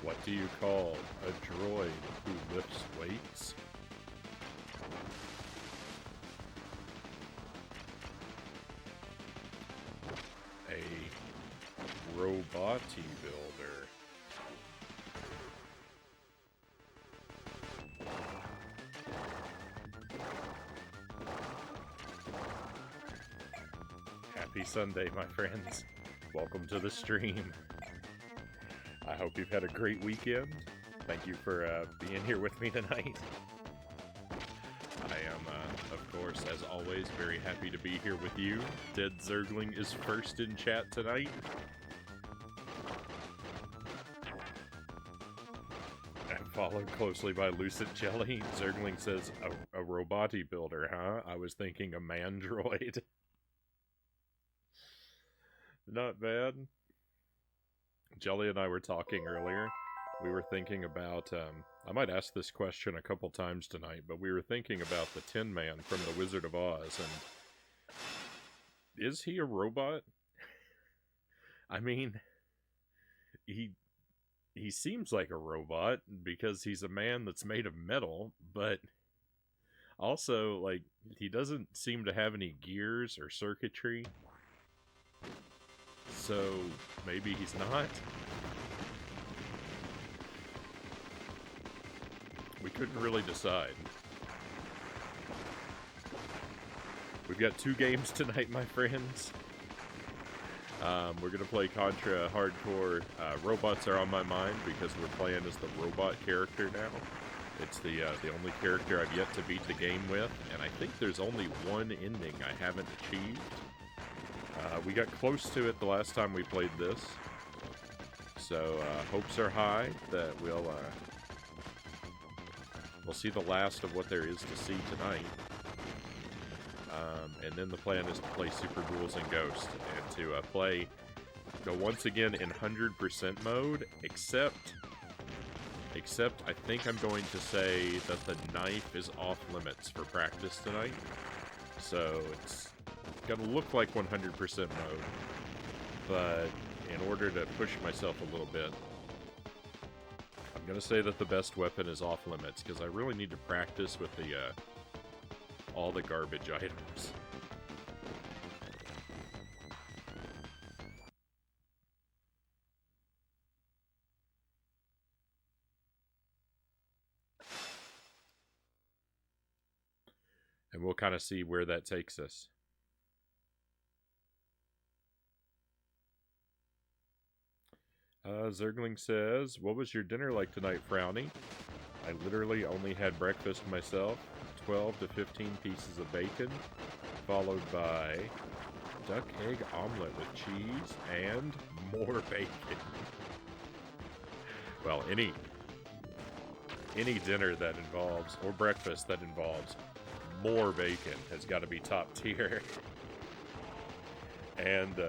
What do you call a droid who lifts weights? A robot-y builder. Happy Sunday, my friends. Welcome to the stream. I hope you've had a great weekend. Thank you for being here with me tonight. I am, of course, as always, very happy to be here with you. Dead Zergling is first in chat tonight. And followed closely by Lucid Jelly. Zergling says, a robot-y builder, huh? I was thinking a mandroid. Not bad. Jelly and I were talking earlier. We were thinking about, I might ask this question a couple times tonight, but we were thinking about the Tin Man from The Wizard of Oz, and is he a robot? I mean, he seems like a robot because he's a man that's made of metal, but also, like, he doesn't seem to have any gears or circuitry. So, maybe he's not? We couldn't really decide. We've got 2 games tonight, my friends. We're gonna play Contra Hardcore. Robots are on my mind because we're playing as the robot character now. It's the only character I've yet to beat the game with, and I think there's only one ending I haven't achieved. We got close to it the last time we played this, so hopes are high that we'll see the last of what there is to see tonight. And then the plan is to play Super Ghouls and Ghost, and to go once again in 100% mode, except I think I'm going to say that the knife is off limits for practice tonight, so it's gonna look like 100% mode, but in order to push myself a little bit, I'm gonna say that the best weapon is off limits, because I really need to practice with the, all the garbage items. And we'll kind of see where that takes us. Zergling says, what was your dinner like tonight, Frownie? I literally only had breakfast myself, 12 to 15 pieces of bacon, followed by duck egg omelet with cheese and more bacon. Well, any dinner that involves, or breakfast that involves more bacon has got to be top tier. And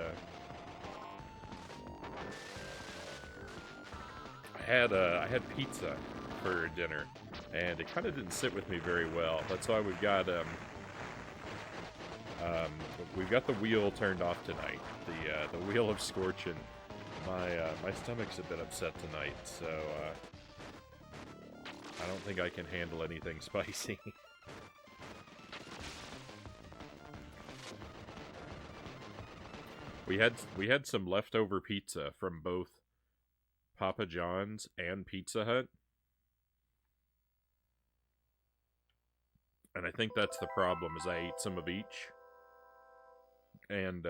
I had pizza for dinner, and it kind of didn't sit with me very well. That's why we've got the wheel turned off tonight. The wheel of scorching. My stomach's a bit upset tonight, so I don't think I can handle anything spicy. We had some leftover pizza from both Papa John's and Pizza Hut. And I think that's the problem, is I ate some of each. And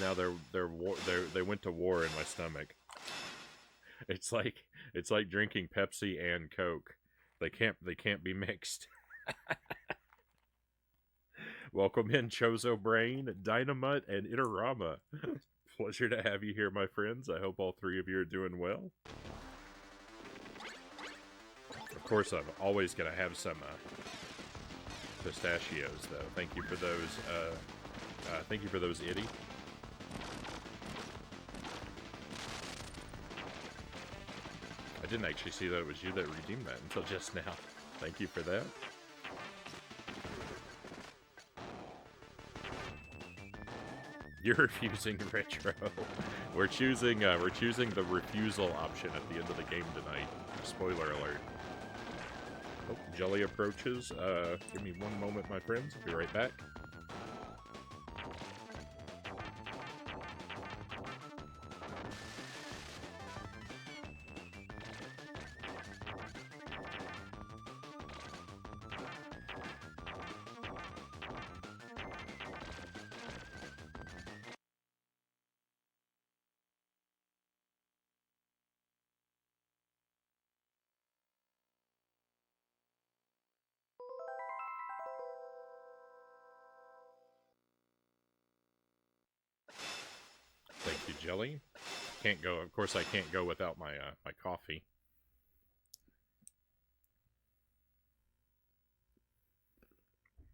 now they went to war in my stomach. It's like drinking Pepsi and Coke. They can't be mixed. Welcome in, Chozo Brain, Dynamite, and Itarama. Pleasure to have you here, my friends. I hope all 3 of you are doing well. Of course, I'm always going to have some pistachios, though. Thank you for those. Thank you for those, Itty. I didn't actually see that it was you that redeemed that until just now. Thank you for that. You're refusing retro. We're choosing the refusal option at the end of the game tonight. Spoiler alert. Oh, Jelly approaches. Give me one moment, my friends. I'll be right back. Thank you, Jelly. Can't go. Of course, I can't go without my my coffee.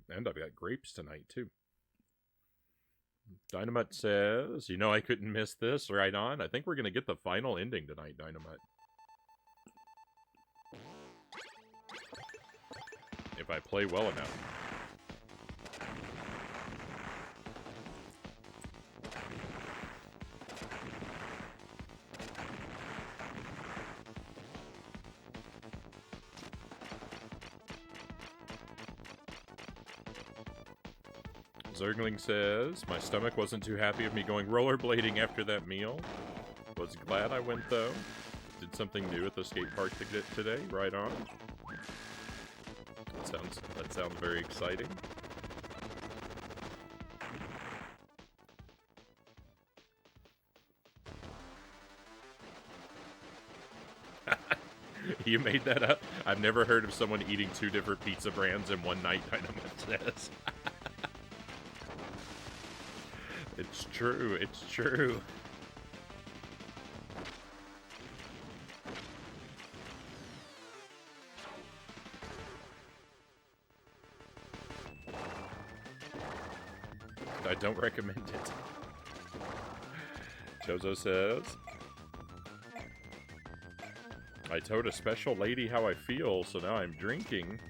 And I've got grapes tonight too. Dynamite says, "You know I couldn't miss this. Right on. I think we're gonna get the final ending tonight, Dynamite. If I play well enough." Zergling says, "My stomach wasn't too happy of me going rollerblading after that meal. Was glad I went, though. Did something new at the skate park today. Right on. That sounds very exciting." You made that up? I've never heard of someone eating 2 different pizza brands in one night, Dynamite says. It's true, it's true. I don't recommend it. Chozo says, "I told a special lady how I feel, so now I'm drinking."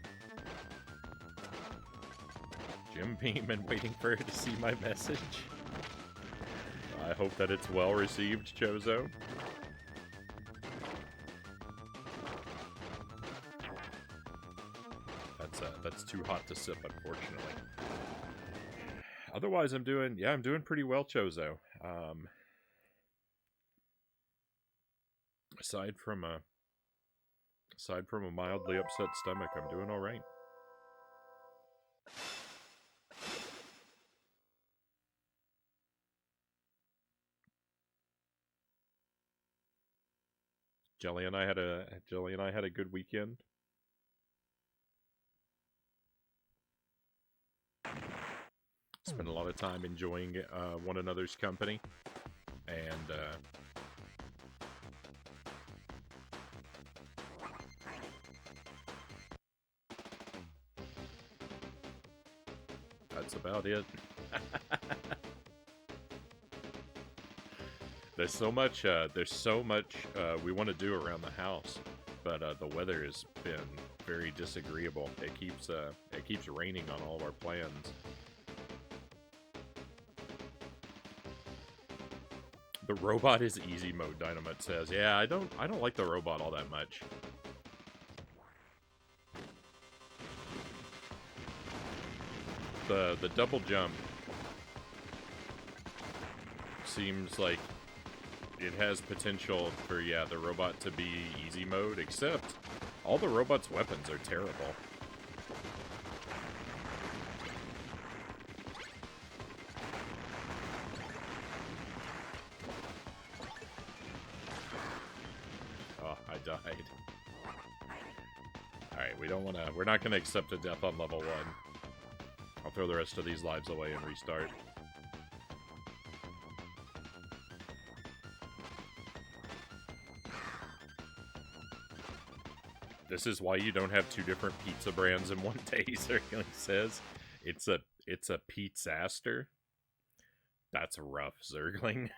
Jim Beam and waiting for her to see my message. I hope that it's well received, Chozo. That's too hot to sip, unfortunately. Otherwise, I'm doing pretty well, Chozo. Aside from a mildly upset stomach, I'm doing all right. Jelly and I had a good weekend. Spent a lot of time enjoying one another's company, and that's about it. There's so much we want to do around the house, but the weather has been very disagreeable. It keeps raining on all of our plans. The robot is easy mode, Dynamite says. Yeah, I don't like the robot all that much. The double jump seems like it has potential for, yeah, the robot to be easy mode, except all the robot's weapons are terrible. Oh, I died. Alright, we're not gonna accept a death on level 1. I'll throw the rest of these lives away and restart. This is why you don't have 2 different pizza brands in one day, Zergling says. It's a pizzaster. That's rough, Zergling.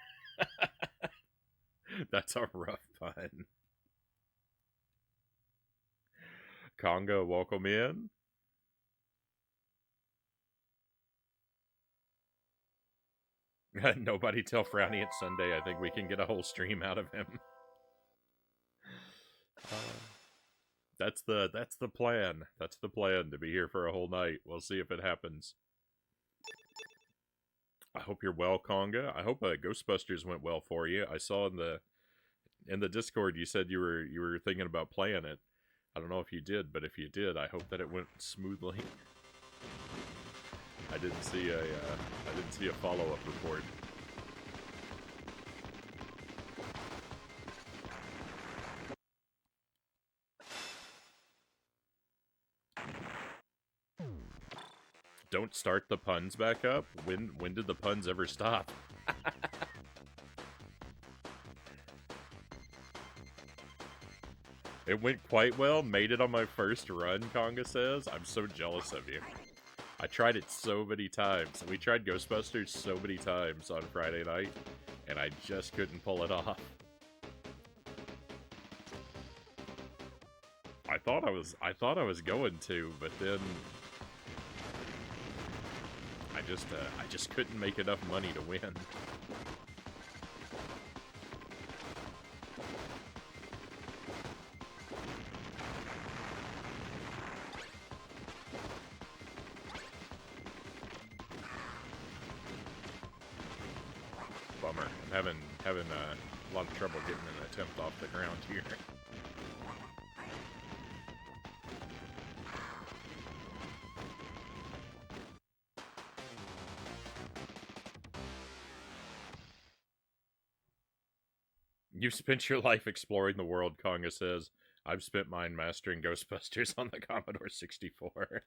That's a rough pun. Congo, welcome in. Nobody tell Frownie it's Sunday. I think we can get a whole stream out of him. That's the plan. That's the plan, to be here for a whole night. We'll see if it happens. I hope you're well, Conga. I hope Ghostbusters went well for you. I saw in the Discord you said you were thinking about playing it. I don't know if you did, but if you did, I hope that it went smoothly. I didn't see a follow-up report. Don't start the puns back up? When did the puns ever stop? It went quite well. Made it on my first run, Conga says. I'm so jealous of you. I tried it so many times. We tried Ghostbusters so many times on Friday night, and I just couldn't pull it off. I thought I was going to, but then I just couldn't make enough money to win. Bummer. I'm having a lot of trouble getting an attempt off the ground here. You've spent your life exploring the world, Conga says. I've spent mine mastering Ghostbusters on the Commodore 64.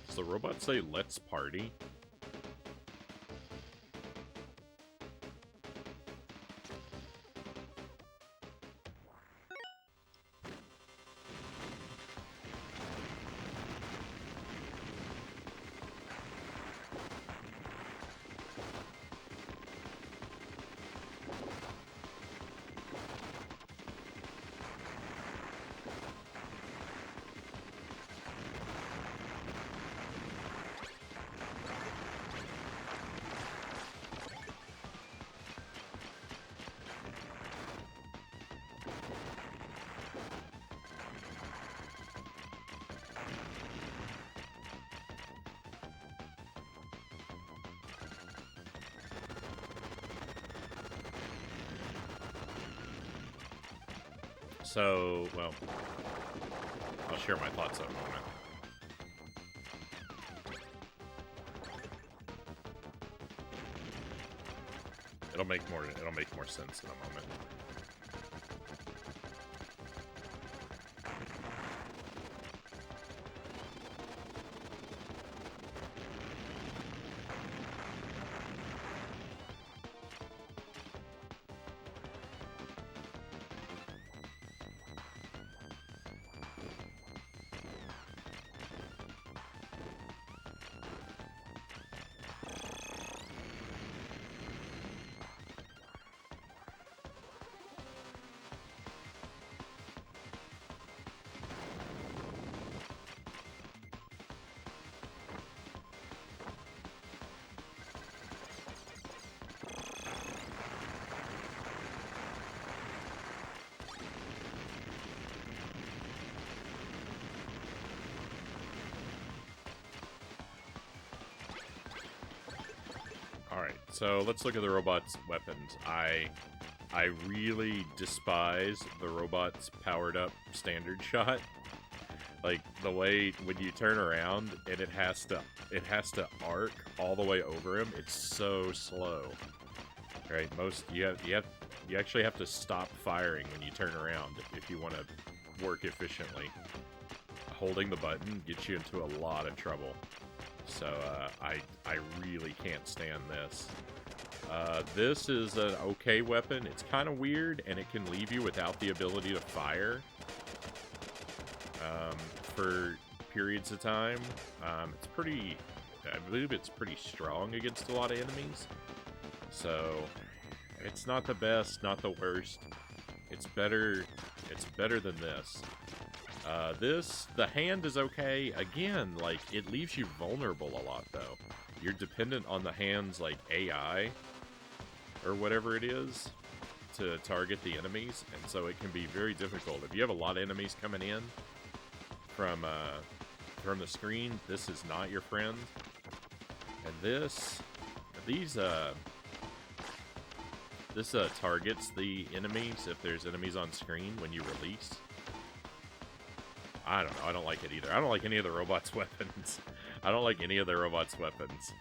Does the robot say, let's party? So, well, I'll share my thoughts in a moment. It'll make more sense in a moment. Alright, so let's look at the robot's weapons. I really despise the robot's powered up standard shot. Like, the way when you turn around and it has to arc all the way over him, it's so slow. Right? You actually have to stop firing when you turn around if you want to work efficiently. Holding the button gets you into a lot of trouble. So, I really can't stand this. This is an okay weapon. It's kind of weird, and it can leave you without the ability to fire. for periods of time. It's pretty, I believe it's pretty strong against a lot of enemies. So it's not the best, not the worst. It's better than this. The hand is okay. Again, like, it leaves you vulnerable a lot, though. You're dependent on the hand's, like, AI, or whatever it is, to target the enemies, and so it can be very difficult. If you have a lot of enemies coming in from the screen, this is not your friend. And this targets the enemies if there's enemies on screen when you release. I don't know. I don't like it either. I don't like any of the robots' weapons. I don't like any of the robots' weapons.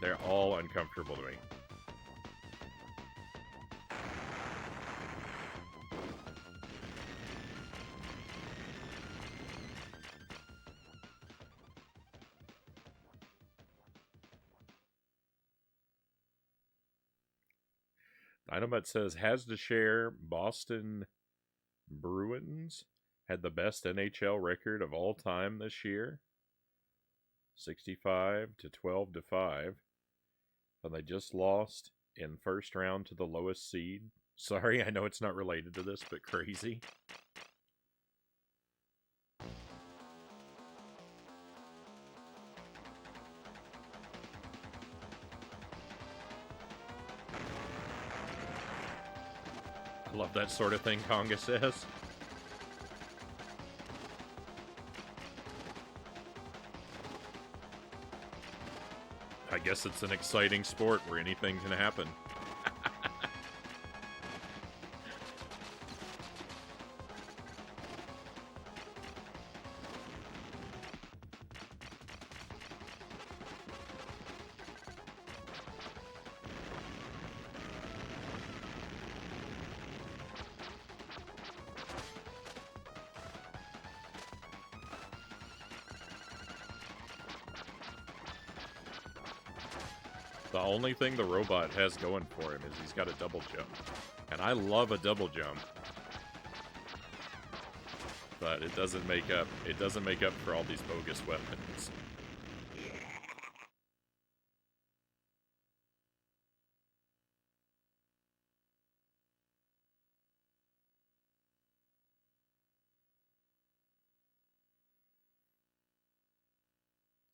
They're all uncomfortable to me. Dynamite says, has to share Boston Bruins had the best NHL record of all time this year. 65 to 12 to 5. And they just lost in first round to the lowest seed. Sorry, I know it's not related to this, but crazy. I love that sort of thing, Conga says. I guess it's an exciting sport where anything can happen. The only thing the robot has going for him is he's got a double jump. And I love a double jump. But it doesn't make up for all these bogus weapons.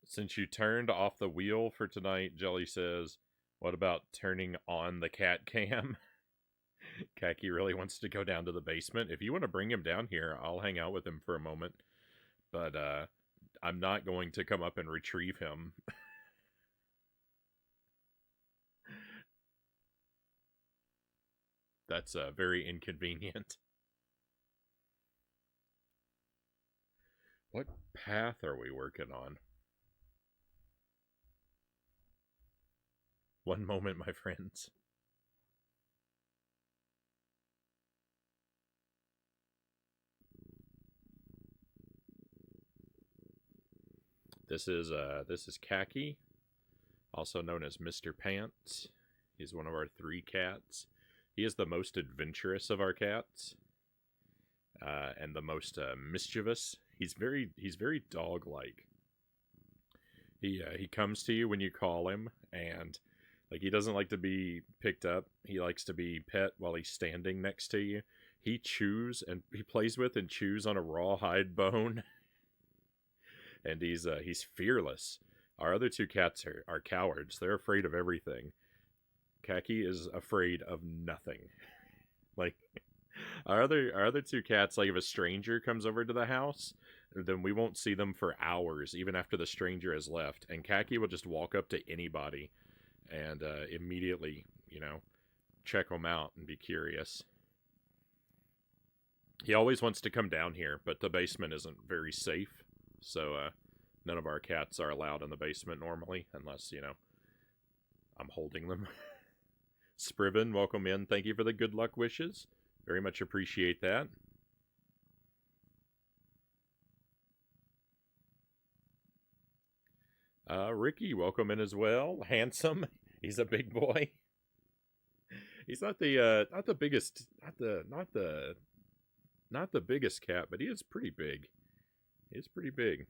Since you turned off the wheel for tonight, Jelly says, what about turning on the cat cam? Khaki really wants to go down to the basement. If you want to bring him down here, I'll hang out with him for a moment. But I'm not going to come up and retrieve him. That's very inconvenient. What path are we working on? One moment, my friends. This is Khaki, also known as Mr. Pants. He's one of our 3 cats. He is the most adventurous of our cats, and the most mischievous. He's very dog-like. He comes to you when you call him, and like, he doesn't like to be picked up. He likes to be pet while he's standing next to you. He chews and he plays with and chews on a rawhide bone. And he's fearless. Our other 2 cats are cowards. They're afraid of everything. Khaki is afraid of nothing. Like, our other 2 cats, like, if a stranger comes over to the house, then we won't see them for hours, even after the stranger has left. And Khaki will just walk up to anybody and immediately, check them out and be curious. He always wants to come down here, but the basement isn't very safe, so none of our cats are allowed in the basement normally, unless, I'm holding them. Spriven, welcome in. Thank you for the good luck wishes. Very much appreciate that. Ricky, welcome in as well. Handsome. He's a big boy. He's not the biggest, not not the biggest cat, but he is pretty big. He is pretty big.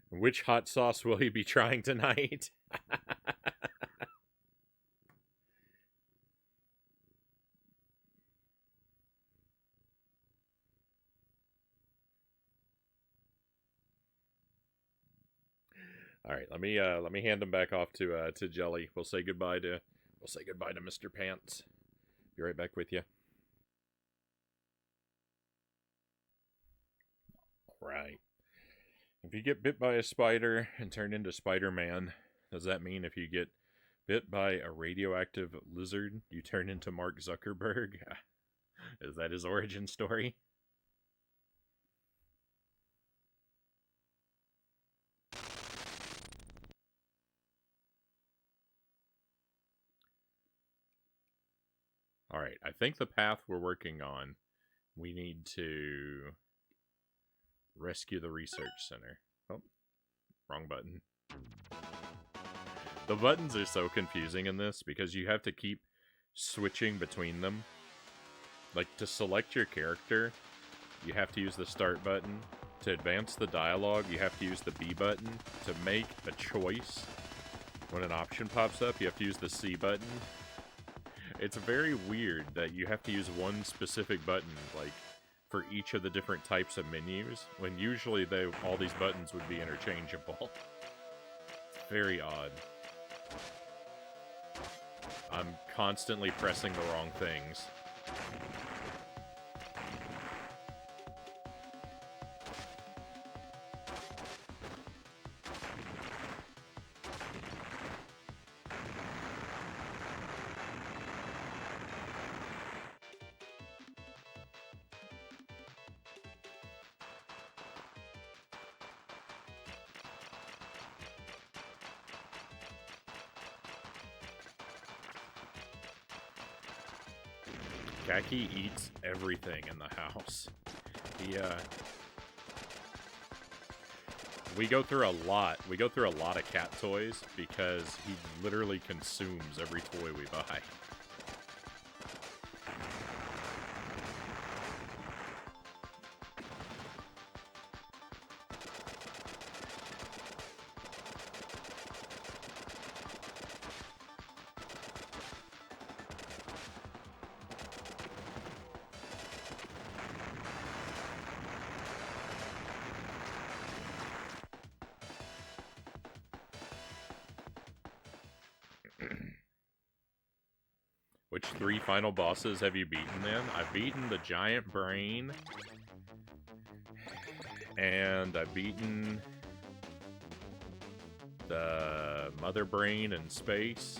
Which hot sauce will he be trying tonight? All right, let me hand him back off to Jelly. We'll say goodbye to Mr. Pants. Be right back with you. All right. If you get bit by a spider and turn into Spider-Man, does that mean if you get bit by a radioactive lizard, you turn into Mark Zuckerberg? Is that his origin story? All right, I think the path we're working on, we need to rescue the research center. Oh, wrong button. The buttons are so confusing in this because you have to keep switching between them. Like, to select your character, you have to use the start button. To advance the dialogue, you have to use the B button. To make a choice, when an option pops up, you have to use the C button. It's very weird that you have to use one specific button, like, for each of the different types of menus, when usually all these buttons would be interchangeable. It's very odd. I'm constantly pressing the wrong things. Kaki eats everything in the house. We go through a lot. We go through a lot of cat toys because he literally consumes every toy we buy. Which 3 final bosses have you beaten then? I've beaten the giant brain. And I've beaten the mother brain in space.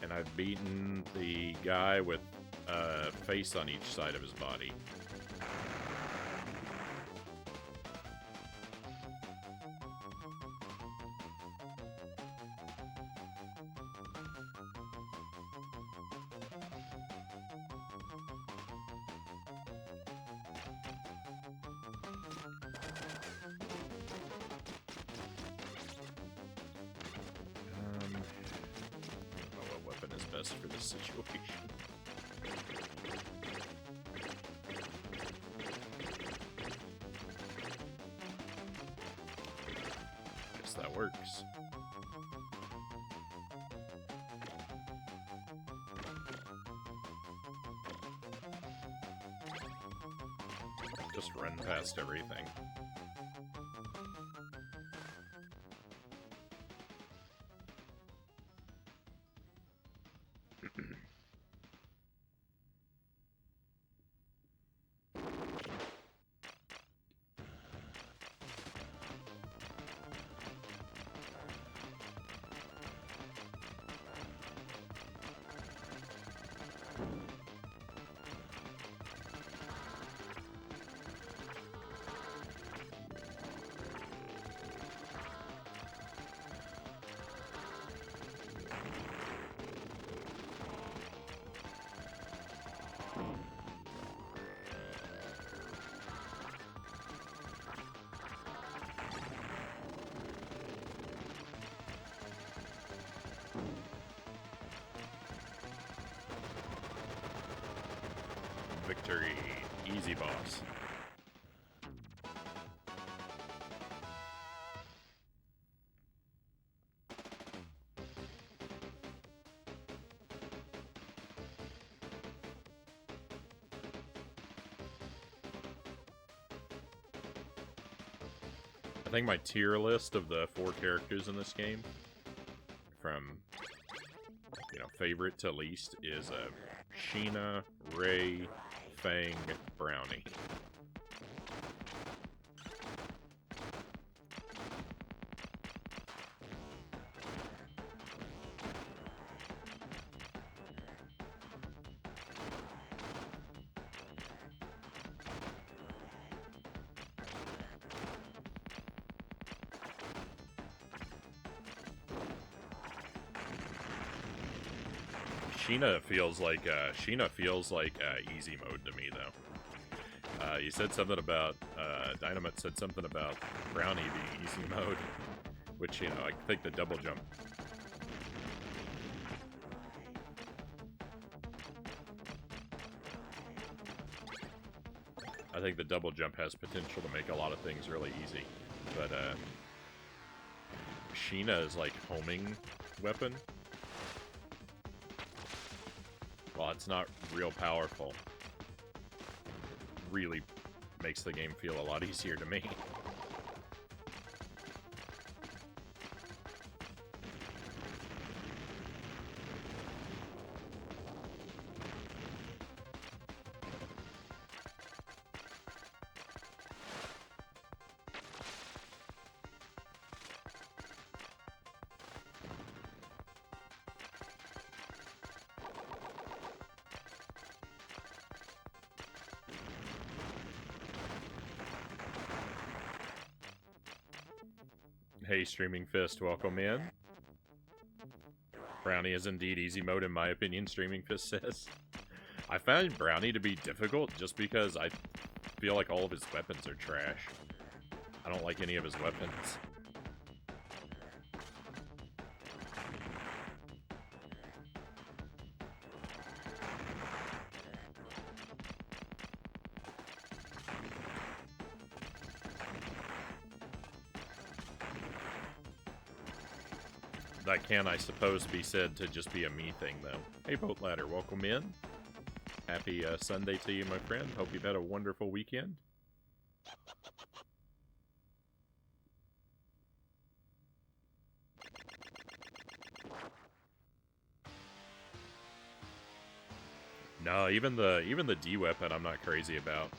And I've beaten the guy with a face on each side of his body. Best for this situation. Guess that works. Just run past everything. Victory. easy boss. I think my tier list of the 4 characters in this game, from, you know, favorite to least, is Sheena, Ray, Fang, Brownie. Sheena feels like easy mode to me, though. You said something about Dynamite said something about Brownie being easy mode, which, you know, I think the double jump. I think the double jump has potential to make a lot of things really easy, but Sheena is like homing weapon. Well, it's not real powerful. Really makes the game feel a lot easier to me. Hey, Streaming Fist, welcome in. Brownie is indeed easy mode, in my opinion, Streaming Fist says. I find Brownie to be difficult just because I feel like all of his weapons are trash. I don't like any of his weapons. That can, I suppose, be said to just be a me thing, though. Hey, Boat Ladder, welcome in. Happy Sunday to you, my friend. Hope you've had a wonderful weekend. No, even the D weapon I'm not crazy about.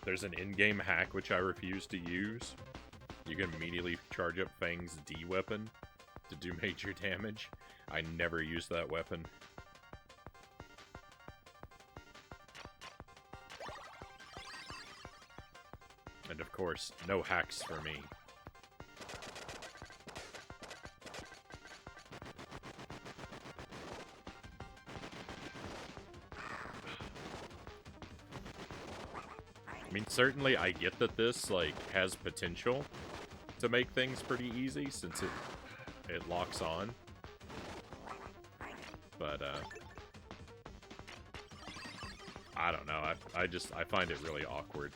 There's an in-game hack which I refuse to use. You can immediately charge up Fang's D weapon to do major damage. I never use that weapon. And of course, no hacks for me. I mean, certainly I get that this, like, has potential to make things pretty easy since it locks on. But, I don't know. I find it really awkward.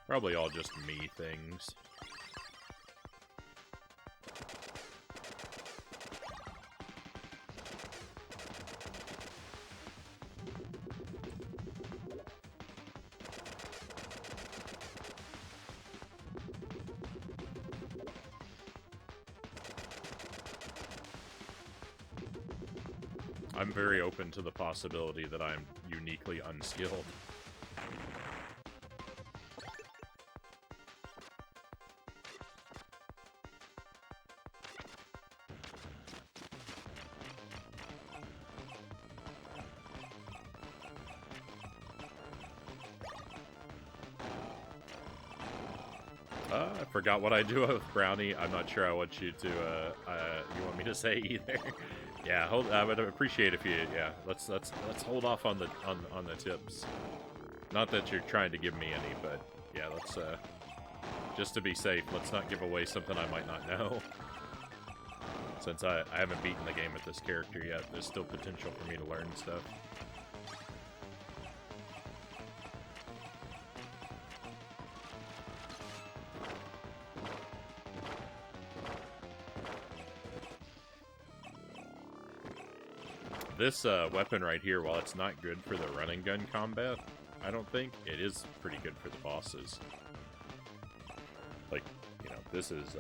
Probably all just me things. I'm very open to the possibility that I'm uniquely unskilled. I forgot what I do with Frownie. I'm not sure I want you to, you want me to say either. Yeah, I would appreciate if you, yeah, let's hold off on the tips. Not that you're trying to give me any, but yeah, let's, just to be safe, let's not give away something I might not know. Since I haven't beaten the game with this character yet, there's still potential for me to learn stuff. This weapon right here, while it's not good for the run and gun combat, I don't think, it is pretty good for the bosses. Like, you know, this is,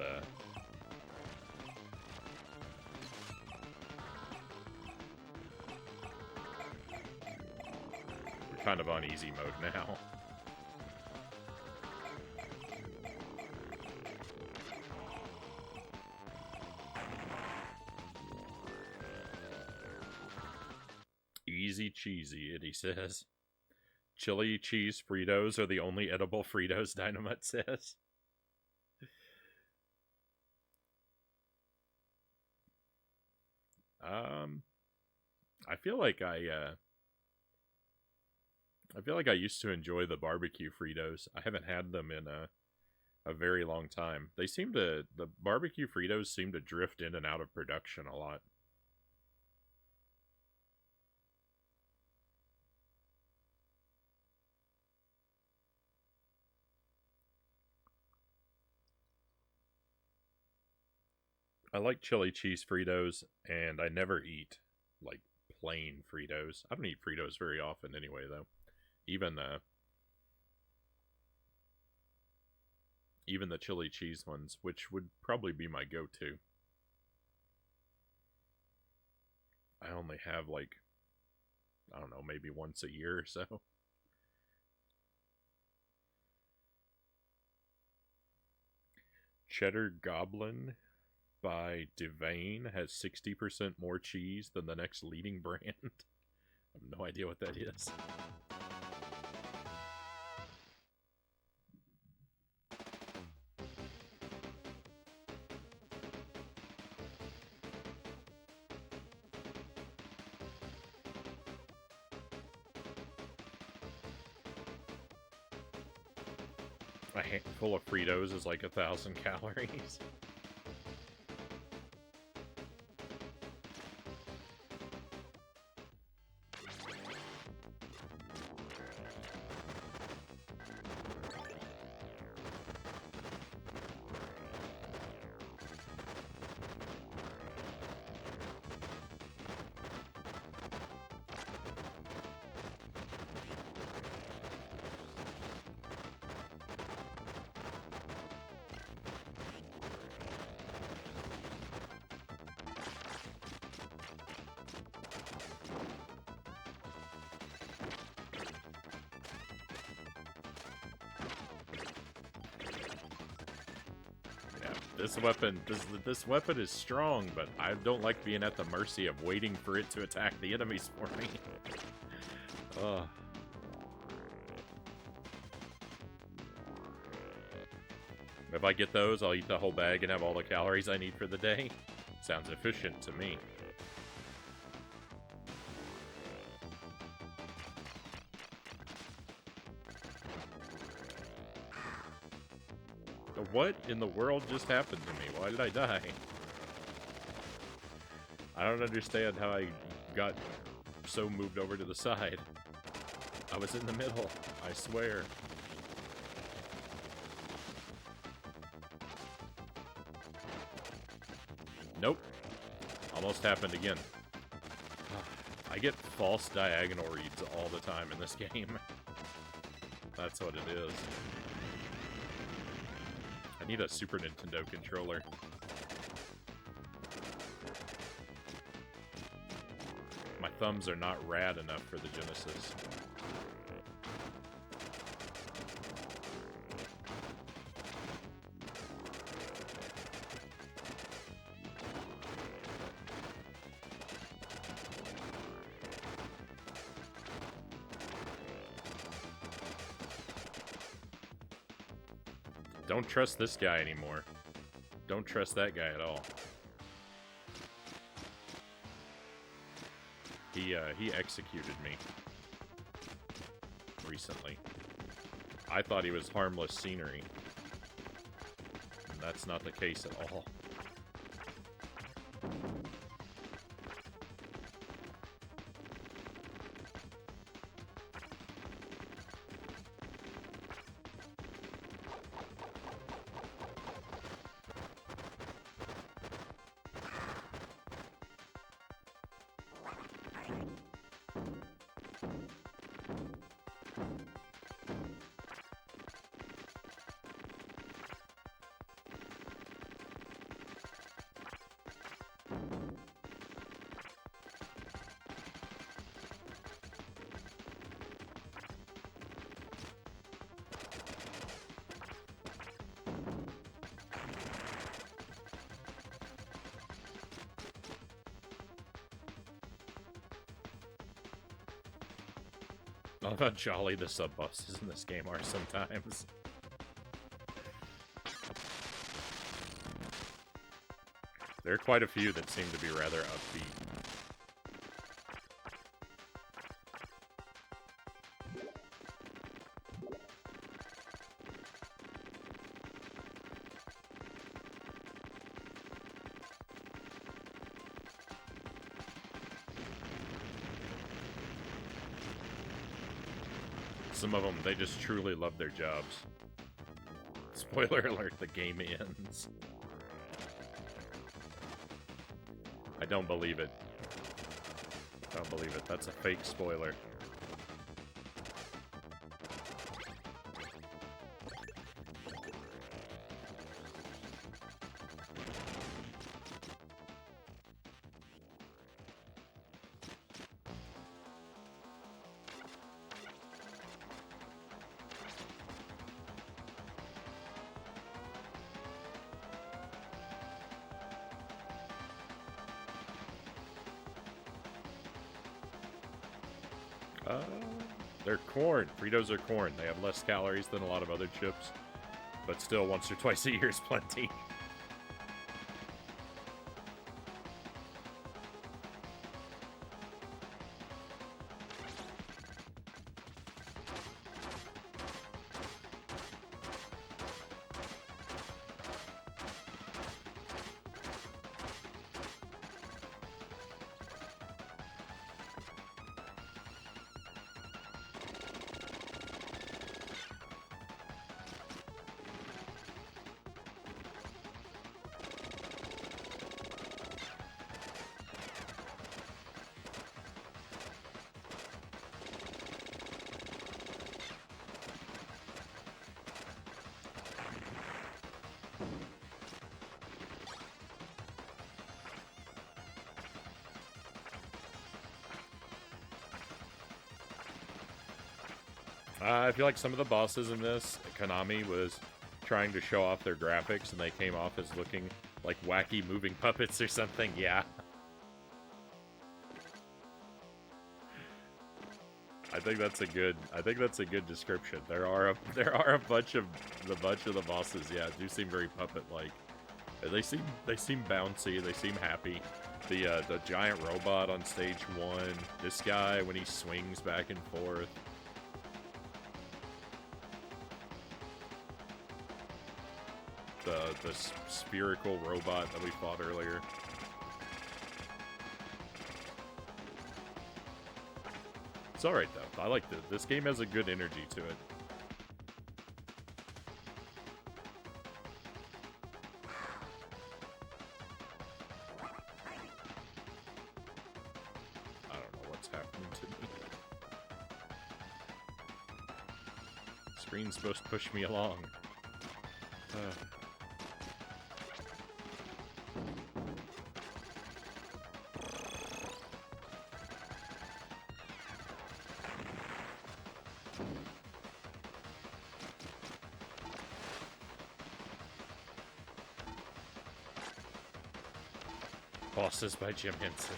we're kind of on easy mode now. Easy cheesy, Eddie says. Chili cheese Fritos are the only edible Fritos, Dynamite says. I feel like I used to enjoy the barbecue Fritos. I haven't had them in a very long time. The barbecue Fritos seem to drift in and out of production a lot. I like chili cheese Fritos, and I never eat, like, plain Fritos. I don't eat Fritos very often anyway, though. Even the chili cheese ones, which would probably be my go-to. I only have, like, I don't know, maybe once a year or so. Cheddar Goblin by Devane has 60% more cheese than the next leading brand. I have no idea what that is. A handful of Fritos is like 1,000 calories. This weapon is strong, but I don't like being at the mercy of waiting for it to attack the enemies for me. Ugh. If I get those, I'll eat the whole bag and have all the calories I need for the day. Sounds efficient to me. What in the world just happened to me? Why did I die? I don't understand how I got so moved over to the side. I was in the middle, I swear. Nope. Almost happened again. I get false diagonal reads all the time in this game. That's what it is. I need a Super Nintendo controller. My thumbs are not rad enough for the Genesis. Don't trust this guy anymore. Don't trust that guy at all. He executed me recently. I thought he was harmless scenery. And that's not the case at all. I love how jolly the sub-bosses in this game are sometimes. There are quite a few that seem to be rather upbeat. Some of them, they just truly love their jobs. Spoiler alert, the game ends. I don't believe it. I don't believe it. That's a fake spoiler. They're corn. Fritos are corn. They have less calories than a lot of other chips, but still once or twice a year is plenty. I feel like some of the bosses in this, Konami was trying to show off their graphics, and they came off as looking like wacky moving puppets or something. Yeah. I think that's a good description. There are a bunch of the bosses, yeah, do seem very puppet-like. They seem bouncy, they seem happy. The giant robot on stage 1, this guy when he swings back and forth. The spherical robot that we fought earlier. It's alright though. I like this game has a good energy to it. I don't know what's happening to me. Screen's supposed to push me along. Bosses by Jim Henson.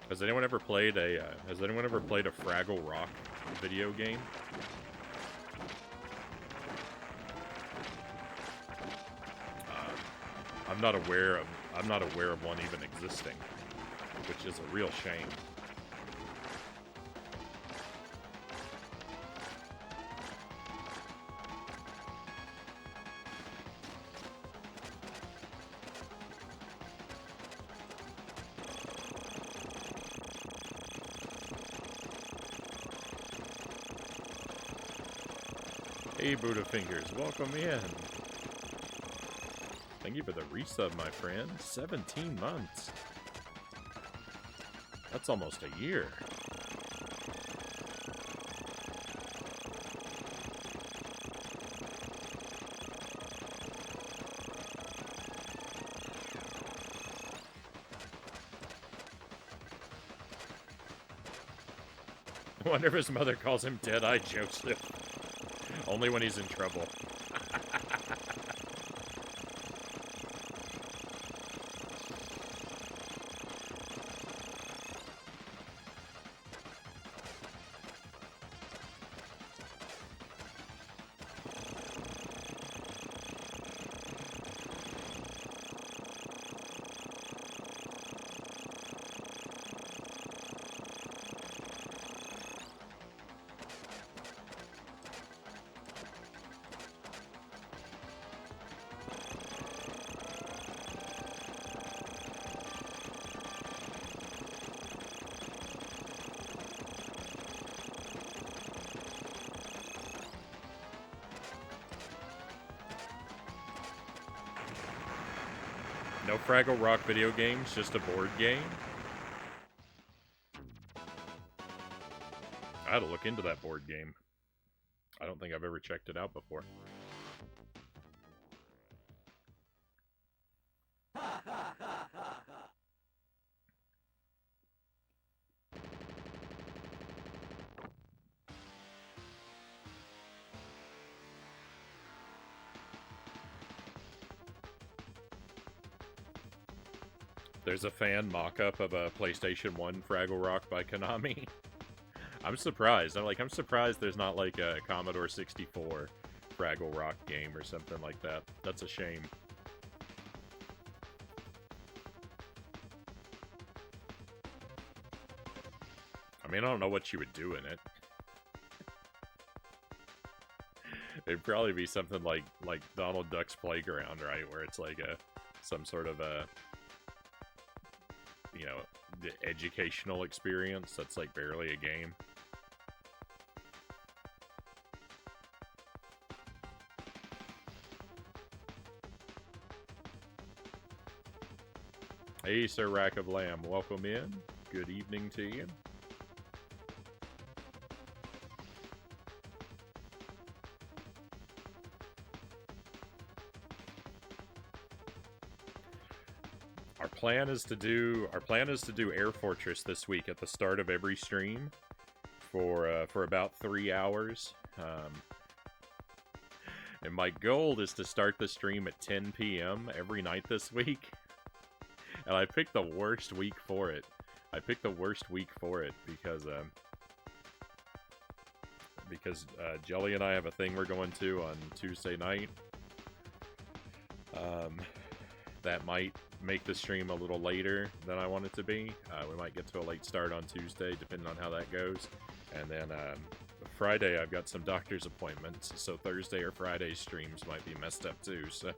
Has anyone ever played a Fraggle Rock video game? I'm not aware of one even existing, which is a real shame. Hey, Buddha Fingers, welcome in. Thank you for the resub, my friend. 17 months. That's almost a year. I wonder if his mother calls him Dead-Eye Joseph. Only when he's in trouble. No Fraggle Rock video games, just a board game? I had to look into that board game. I don't think I've ever checked it out before. There's a fan mock-up of a PlayStation 1 Fraggle Rock by Konami. I'm surprised. I'm surprised there's not like a Commodore 64 Fraggle Rock game or something like that. That's a shame. I mean, I don't know what you would do in it. It'd probably be something like Donald Duck's Playground, right? Where it's like some sort of a, you know, the educational experience that's like barely a game. Hey, Sir Rack of Lamb, welcome in. Good evening to you. Our plan is to do Air Fortress this week at the start of every stream for about 3 hours. And my goal is to start the stream at 10 p.m. every night this week. And I picked the worst week for it. Because Jelly and I have a thing we're going to on Tuesday night. That might make the stream a little later than I want it to be. We might get to a late start on Tuesday, depending on how that goes. And then Friday, I've got some doctor's appointments, so Thursday or Friday streams might be messed up too, so...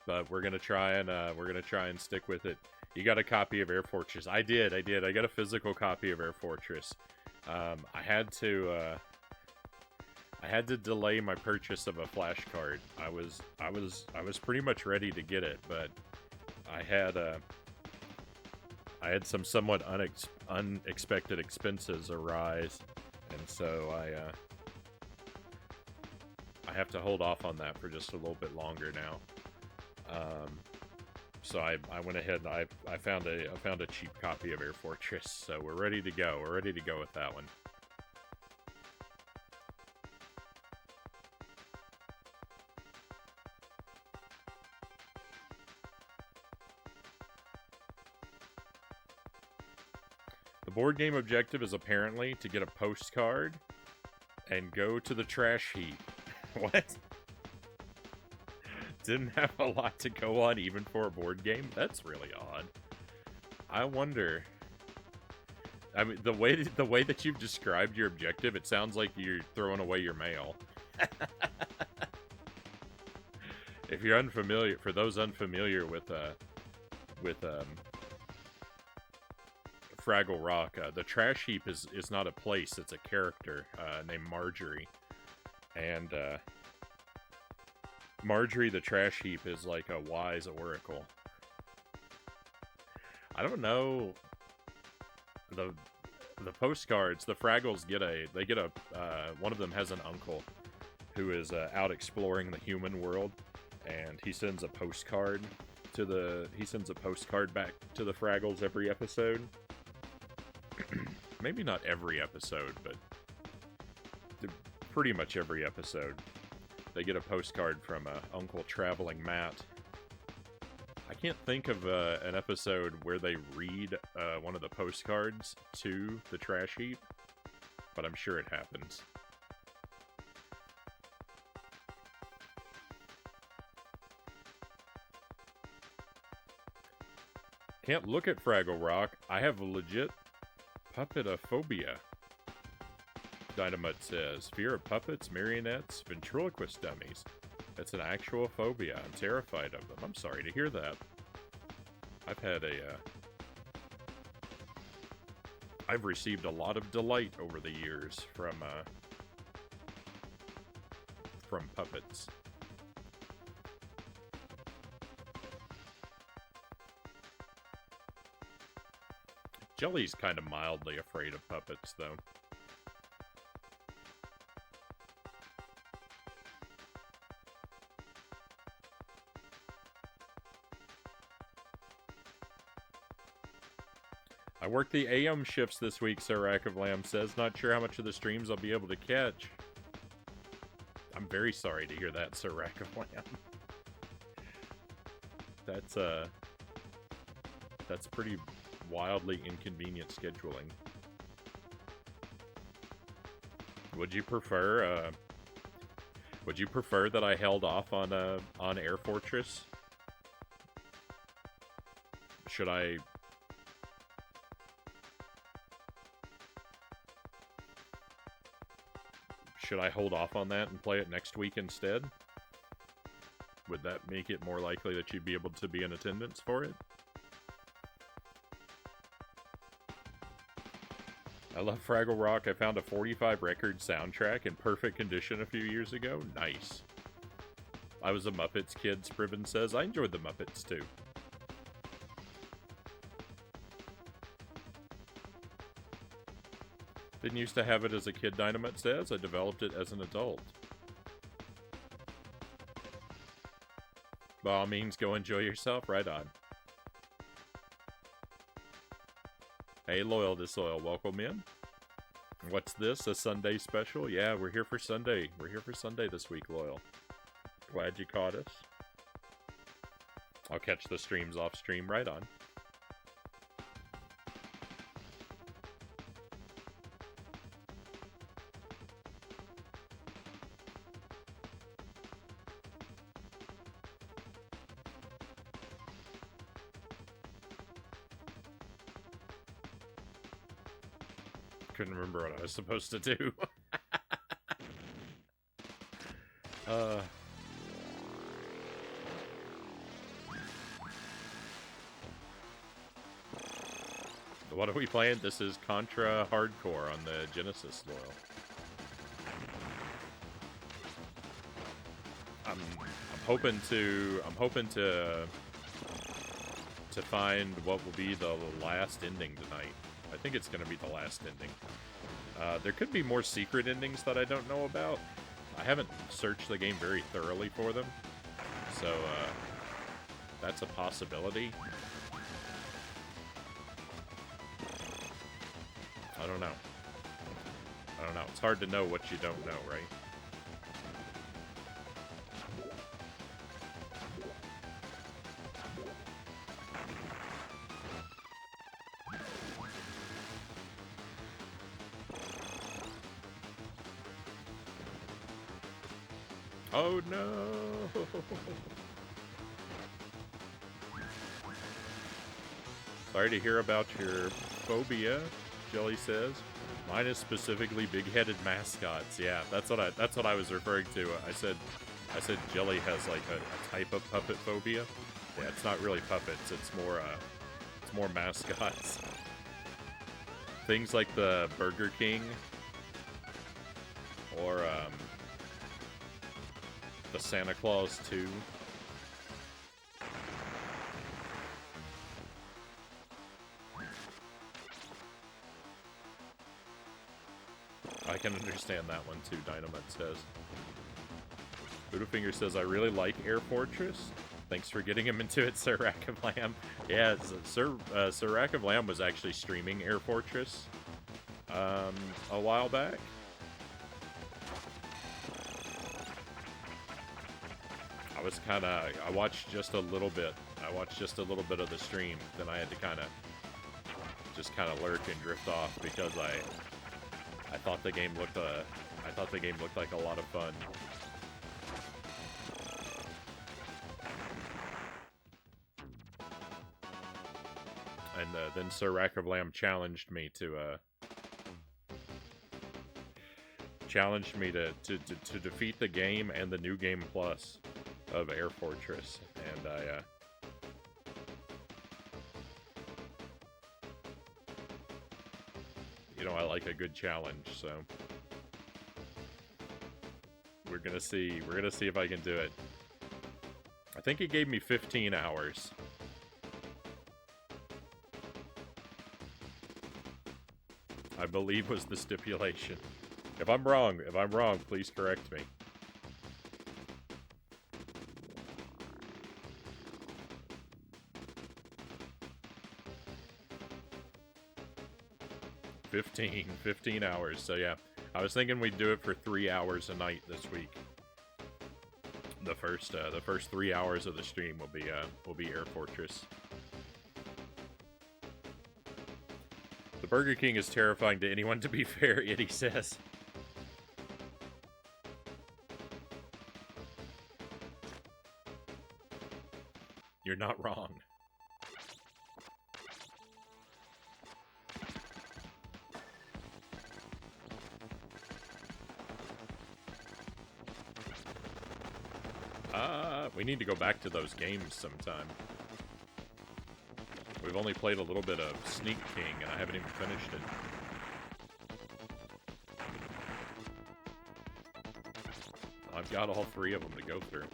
But we're gonna try and stick with it. You got a copy of Air Fortress? I did. I got a physical copy of Air Fortress. I had to delay my purchase of a flash card. I was pretty much ready to get it, but I had some somewhat unexpected expenses arise, and so I have to hold off on that for just a little bit longer now. So I went ahead and I found a cheap copy of Air Fortress, so we're ready to go. We're ready to go with that one. The board game objective is apparently to get a postcard and go to the trash heap. What? Didn't have a lot to go on even for a board game? That's really odd. I wonder... I mean, the way that you've described your objective, it sounds like you're throwing away your mail. If you're unfamiliar, for those unfamiliar with Fraggle Rock, the trash heap is not a place, it's a character named Marjorie. And Marjorie the trash heap is like a wise oracle. I don't know. The postcards, the Fraggles get a one of them has an uncle who is out exploring the human world, and he sends a postcard back to the Fraggles every episode. Maybe not every episode, but pretty much every episode. They get a postcard from Uncle Traveling Matt. I can't think of an episode where they read one of the postcards to the trash heap, but I'm sure it happens. Can't look at Fraggle Rock. I have a legit puppetophobia. Dynamite says, fear of puppets, marionettes, ventriloquist dummies. It's an actual phobia. I'm terrified of them. I'm sorry to hear that. I've received a lot of delight over the years from puppets. Jelly's kind of mildly afraid of puppets, though. I work the AM shifts this week, Sir Rack of Lamb says. Not sure how much of the streams I'll be able to catch. I'm very sorry to hear that, Sir Rack of Lamb. That's pretty wildly inconvenient scheduling. Would you prefer that I held off on Air Fortress? Should I hold off on that and play it next week instead? Would that make it more likely that you'd be able to be in attendance for it? I love Fraggle Rock. I found a 45 record soundtrack in perfect condition a few years ago. Nice. I was a Muppets kid, Scriven says. I enjoyed the Muppets too. Didn't used to have it as a kid, Dynamite says. I developed it as an adult. By all means, go enjoy yourself. Right on. Hey, Loyal Disloyal, welcome in. What's this, a Sunday special? Yeah, we're here for Sunday. We're here for Sunday this week, Loyal. Glad you caught us. I'll catch the streams off stream. Right on. Couldn't remember what I was supposed to do. What are we playing? This is Contra Hardcore on the Genesis, Loyal. I'm hoping to find what will be the last ending tonight. I think it's going to be the last ending. There could be more secret endings that I don't know about. I haven't searched the game very thoroughly for them. So, that's a possibility. I don't know. I don't know. It's hard to know what you don't know, right? Oh no! Sorry to hear about your phobia, Jelly says. Mine is specifically big-headed mascots. Yeah, that's what I was referring to. I said Jelly has like a type of puppet phobia. Yeah, it's not really puppets. It's more mascots. Things like the Burger King or the Santa Claus 2. I can understand that one too, Dynamite says. Buddhafinger says, I really like Air Fortress. Thanks for getting him into it, Sir Rack of Lamb. Yeah, Sir Rack of Lamb was actually streaming Air Fortress a while back. I watched just a little bit. I watched just a little bit of the stream. Then I had to kind of lurk and drift off because I thought the game looked like a lot of fun. And then Sir Rack of Lamb challenged me to defeat the game and the new game plus of Air Fortress, and you know, I like a good challenge, so we're gonna see if I can do it. I think it gave me 15 hours. I believe was the stipulation. If I'm wrong, please correct me. Fifteen hours. So yeah, I was thinking we'd do it for 3 hours a night this week. The first 3 hours of the stream will be Air Fortress. The Burger King is terrifying to anyone, to be fair, Itty says. You're not wrong. We need to go back to those games sometime. We've only played a little bit of Sneak King, and I haven't even finished it. I've got all 3 of them to go through.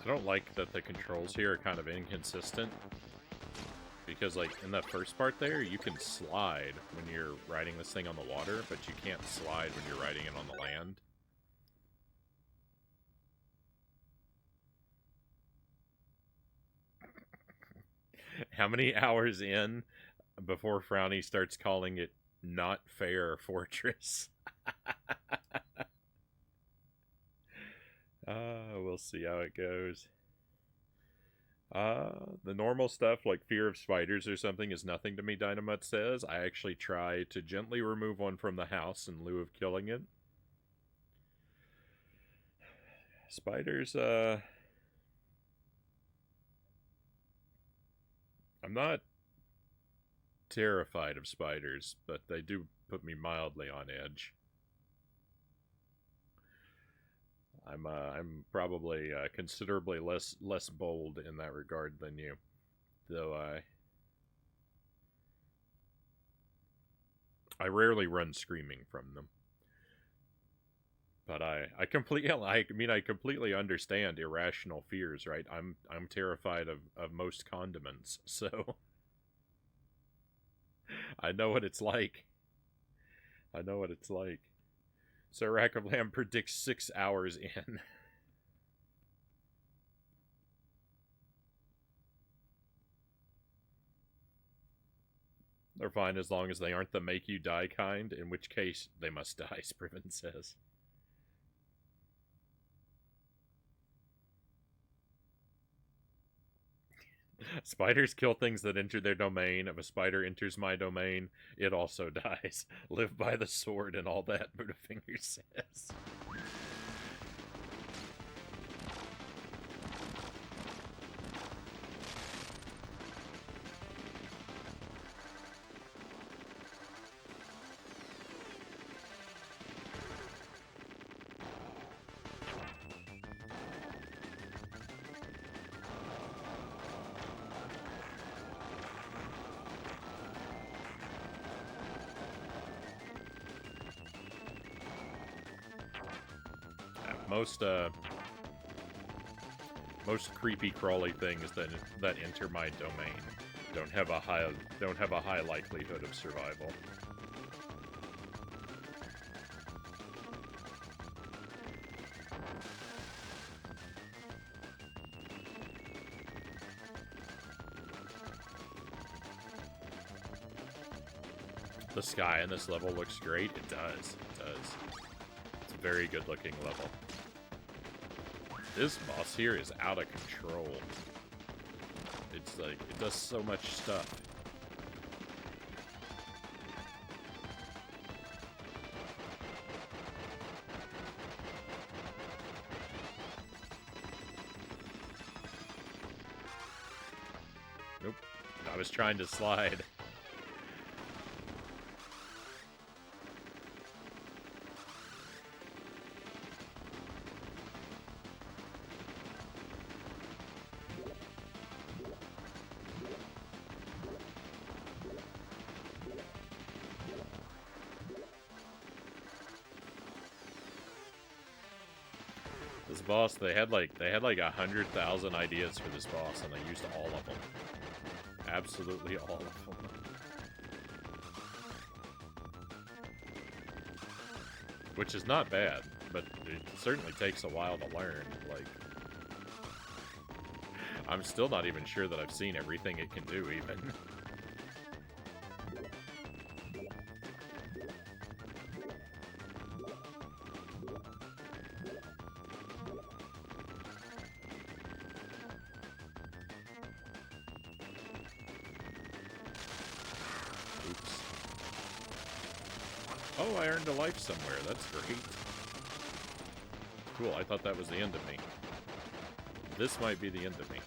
I don't like that the controls here are kind of inconsistent. Because, like, in that first part there, you can slide when you're riding this thing on the water, but you can't slide when you're riding it on the land. How many hours in before Frownie starts calling it Not Fair Fortress? We'll see how it goes. The normal stuff like fear of spiders or something is nothing to me, Dynamite says. I actually try to gently remove one from the house in lieu of killing it. Spiders, I'm not terrified of spiders, but they do put me mildly on edge. I'm probably considerably less bold in that regard than you, though I rarely run screaming from them. But I completely understand irrational fears, right? I'm terrified of most condiments, so I know what it's like. I know what it's like. So Rack of Lamb predicts 6 hours in. They're fine as long as they aren't the make you die kind, in which case they must die, Spriven says. Spiders kill things that enter their domain. If a spider enters my domain, it also dies. Live by the sword and all that, Buddhafinger says. Most creepy crawly things that enter my domain don't have a high likelihood of survival. The sky in this level looks great. It does. It does. It's a very good looking level. This boss here is out of control. It's like, it does so much stuff. Nope. I was trying to slide. This boss, they had like 100,000 ideas for this boss, and they used all of them. Absolutely all of them. Which is not bad, but it certainly takes a while to learn. Like, I'm still not even sure that I've seen everything it can do, even. Oh, I earned a life somewhere. That's great. Cool, I thought that was the end of me. This might be the end of me.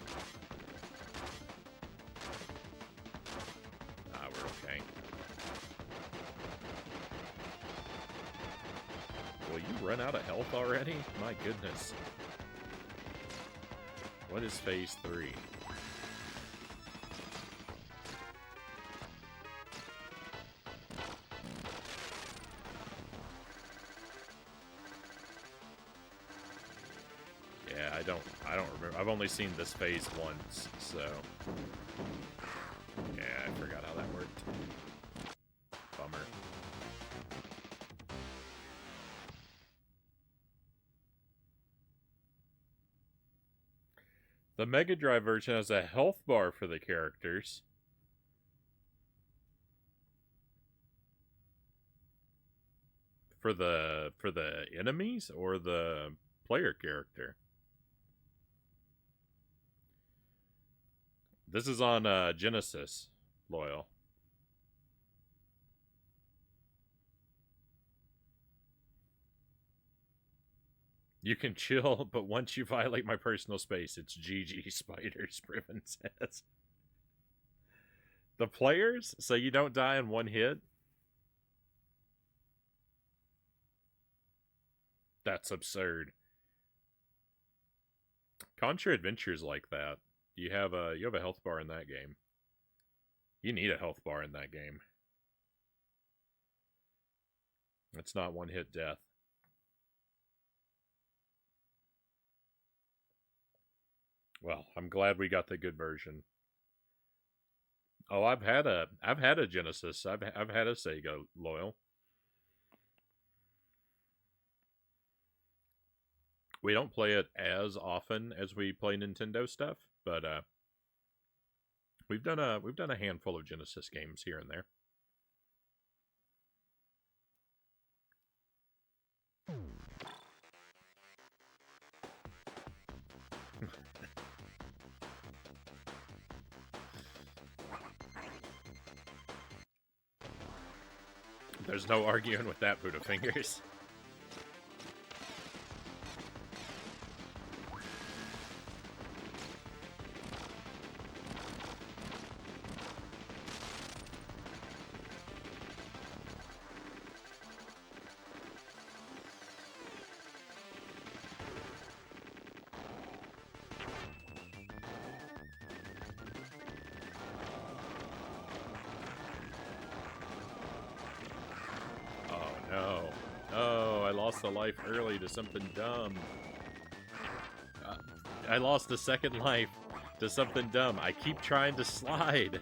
Ah, we're okay. Will you run out of health already? My goodness. What is phase 3? Yeah, I don't remember. I've only seen this phase once, so yeah, I forgot how that worked. Bummer. The Mega Drive version has a health bar for the characters. For the enemies or the player character? This is on Genesis, Loyal. You can chill, but once you violate my personal space, it's GG Spiders, Priven says. The players? So you don't die in one hit? That's absurd. Contra Adventures like that. You have a health bar in that game. You need a health bar in that game. It's not one hit death. Well, I'm glad we got the good version. Oh, I've had a Genesis. I've had a Sega, Loyal. We don't play it as often as we play Nintendo stuff, but we've done a handful of Genesis games here and there. There's no arguing with that, Buddha Fingers. A life early to something dumb. I lost a second life to something dumb. I keep trying to slide.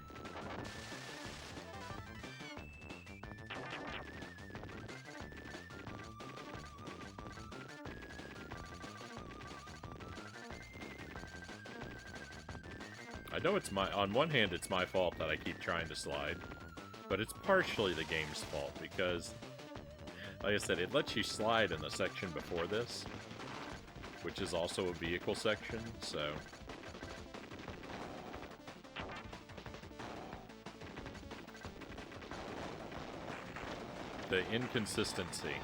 I know it's on one hand it's my fault that I keep trying to slide, but it's partially the game's fault because, like I said, it lets you slide in the section before this, which is also a vehicle section, so... The inconsistency.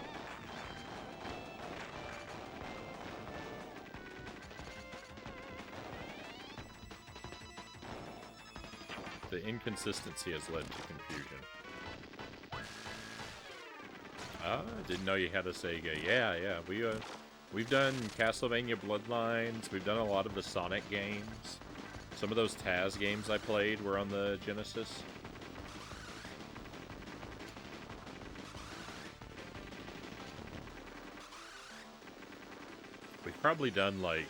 The inconsistency has led to confusion. Didn't know you had a Sega. Yeah. We've done Castlevania Bloodlines. We've done a lot of the Sonic games. Some of those Taz games I played were on the Genesis. We've probably done like,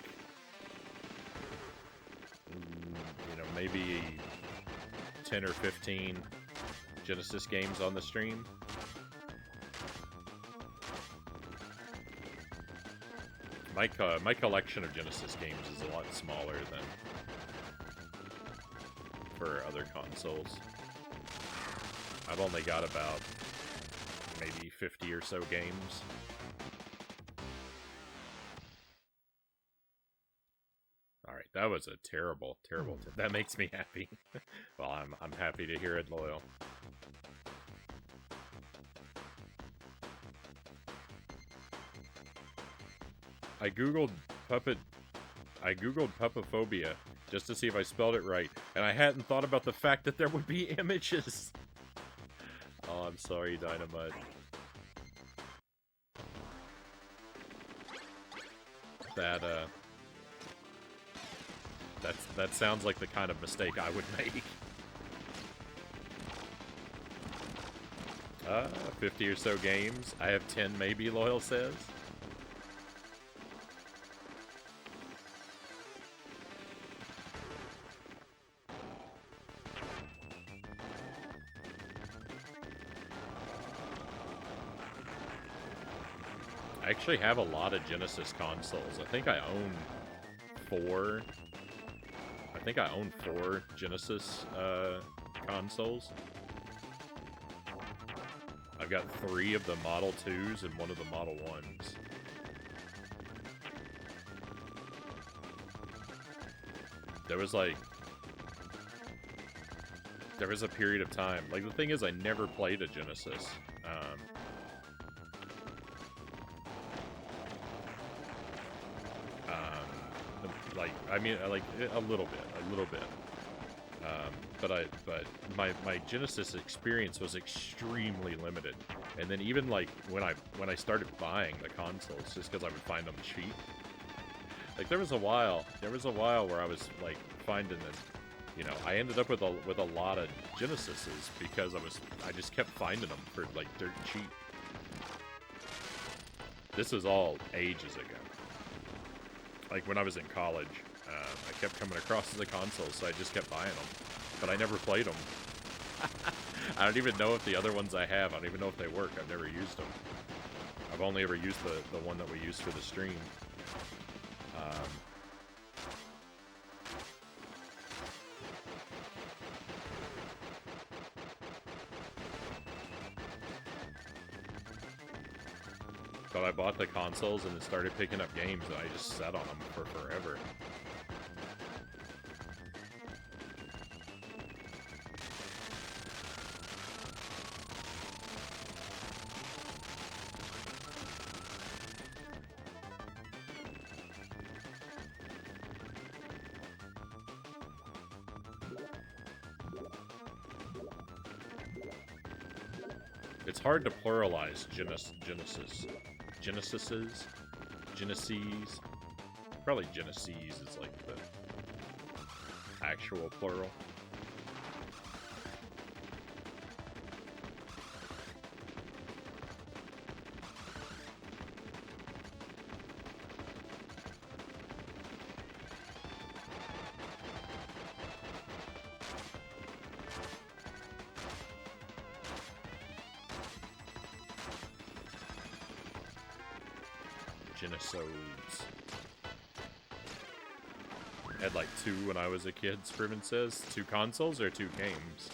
maybe 10 or 15 Genesis games on the stream. My collection of Genesis games is a lot smaller than for other consoles. I've only got about maybe 50 or so games. Alright, that was a terrible that makes me happy. Well, I'm happy to hear it, Loyal. I googled puppophobia just to see if I spelled it right, and I hadn't thought about the fact that there would be images. Oh, I'm sorry, Dynamite. That sounds like the kind of mistake I would make. 50 or so games. I have 10 maybe, Loyal says. I actually have a lot of Genesis consoles. I think I own 4. I think I own 4 Genesis consoles. I've got 3 of the Model 2s and 1 of the Model 1s. There was a period of time. Like, the thing is, I never played a Genesis. Like, I mean, like, a little bit. But my Genesis experience was extremely limited. And then even, like, when I started buying the consoles, just because I would find them cheap. Like, there was a while where I was, like, finding them. You know, I ended up with a lot of Genesises because I just kept finding them for, like, dirt cheap. This was all ages ago. Like, when I was in college, I kept coming across the consoles, so I just kept buying them. But I never played them. I don't even know if the other ones I have, I don't even know if they work. I've never used them. I've only ever used the one that we used for the stream. But I bought the consoles and then started picking up games, and I just sat on them for forever. It's hard to pluralize Genesises. Probably Genesis is like the actual plural. Genesodes. Had like 2 when I was a kid, Scriven says. 2 consoles or 2 games?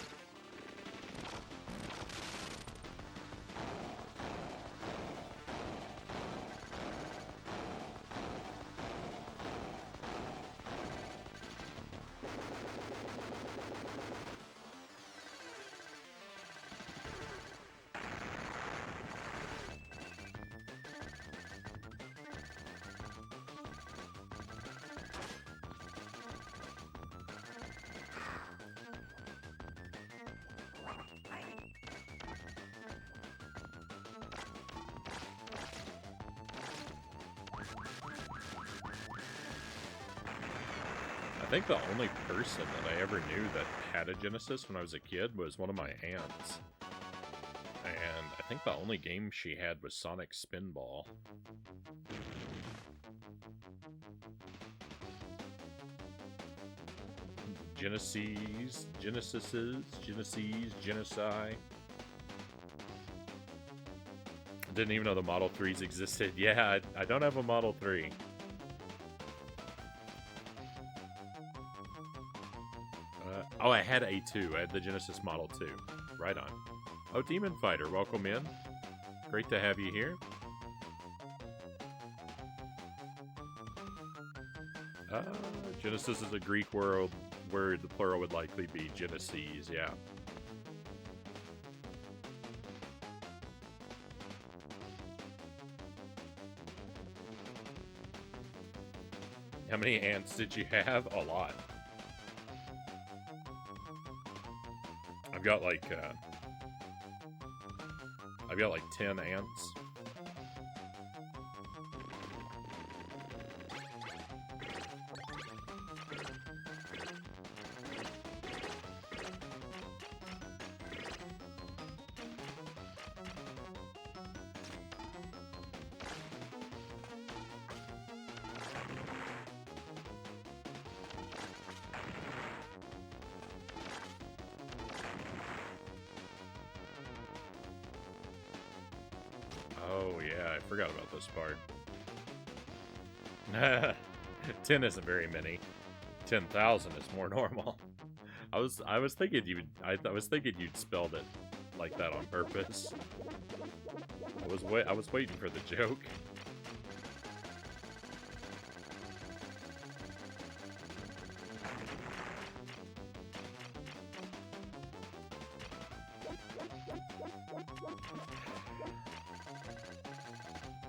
I think the only person that I ever knew that had a Genesis when I was a kid was one of my aunts. And I think the only game she had was Sonic Spinball. Genesi. Didn't even know the Model 3s existed. Yeah, I don't have a Model 3. Oh, I had A2. I had the Genesis Model 2. Right on. Oh, Demon Fighter, welcome in. Great to have you here. Genesis is a Greek word. The plural would likely be Genesis, yeah. How many ants did you have? A lot. I've got like 10 ants. I forgot about this part. 10 isn't very many. 10,000 is more normal. I was thinking you'd spelled it like that on purpose. I was waiting for the joke.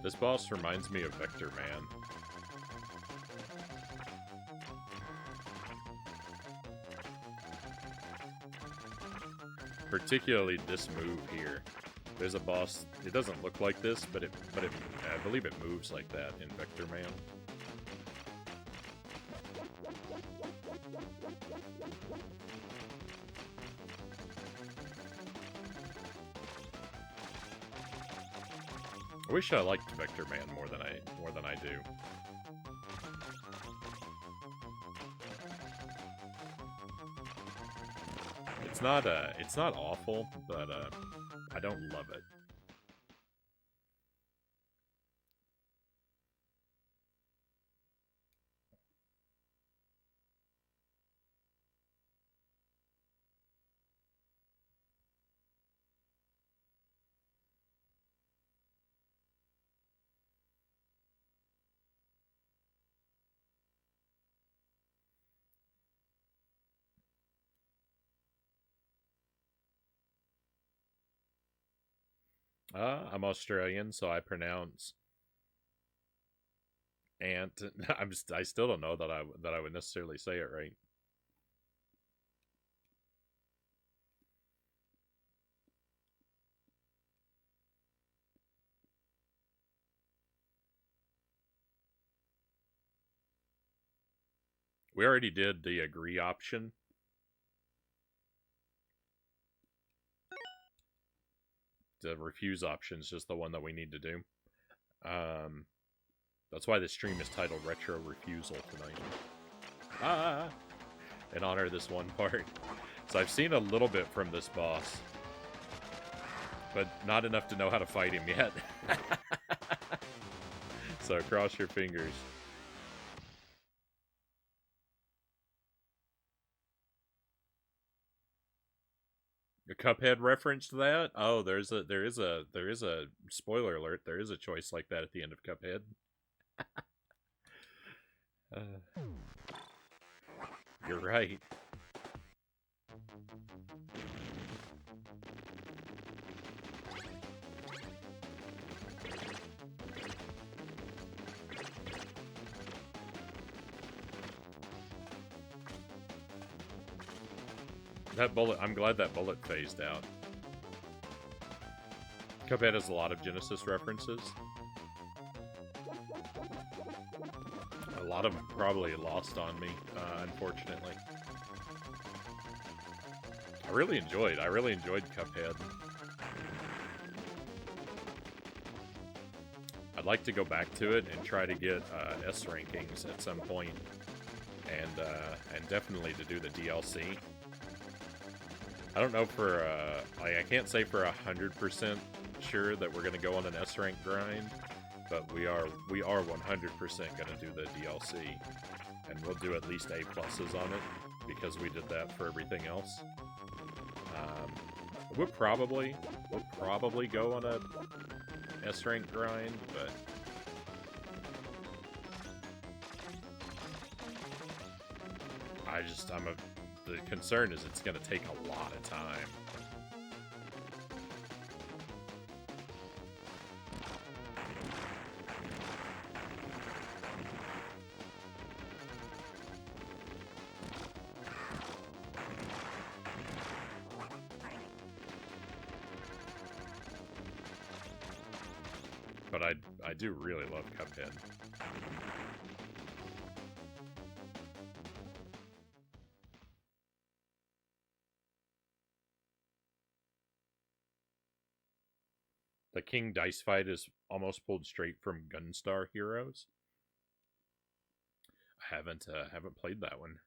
This boss reminds me of Vector Man. Particularly this move here. There's a boss. It doesn't look like this, but I believe it moves like that in Vector Man. I wish I liked Vector Man more than I do. It's not awful, but I don't love it. I'm Australian, so I pronounce ant. I still don't know that I would necessarily say it right. We already did the agree option. The refuse option is just the one that we need to do. That's why the stream is titled Retro Refusal tonight. In honor of this one part. So I've seen a little bit from this boss, but not enough to know how to fight him yet. So cross your fingers. A Cuphead reference to that? Oh, there is a spoiler alert. There is a choice like that at the end of Cuphead. You're right. That bullet, I'm glad that bullet phased out. Cuphead has a lot of Genesis references. A lot of them probably lost on me, unfortunately. I really enjoyed Cuphead. I'd like to go back to it and try to get S rankings at some point, and definitely to do the DLC. I don't know for, I can't say for 100% sure that we're going to go on an S rank grind, but we are 100% going to do the DLC, and we'll do at least A pluses on it, because we did that for everything else. We'll probably go on a S rank grind, but the concern is it's going to take a lot of time. But I do really love Cuphead. The King Dice fight is almost pulled straight from Gunstar Heroes. I haven't played that one.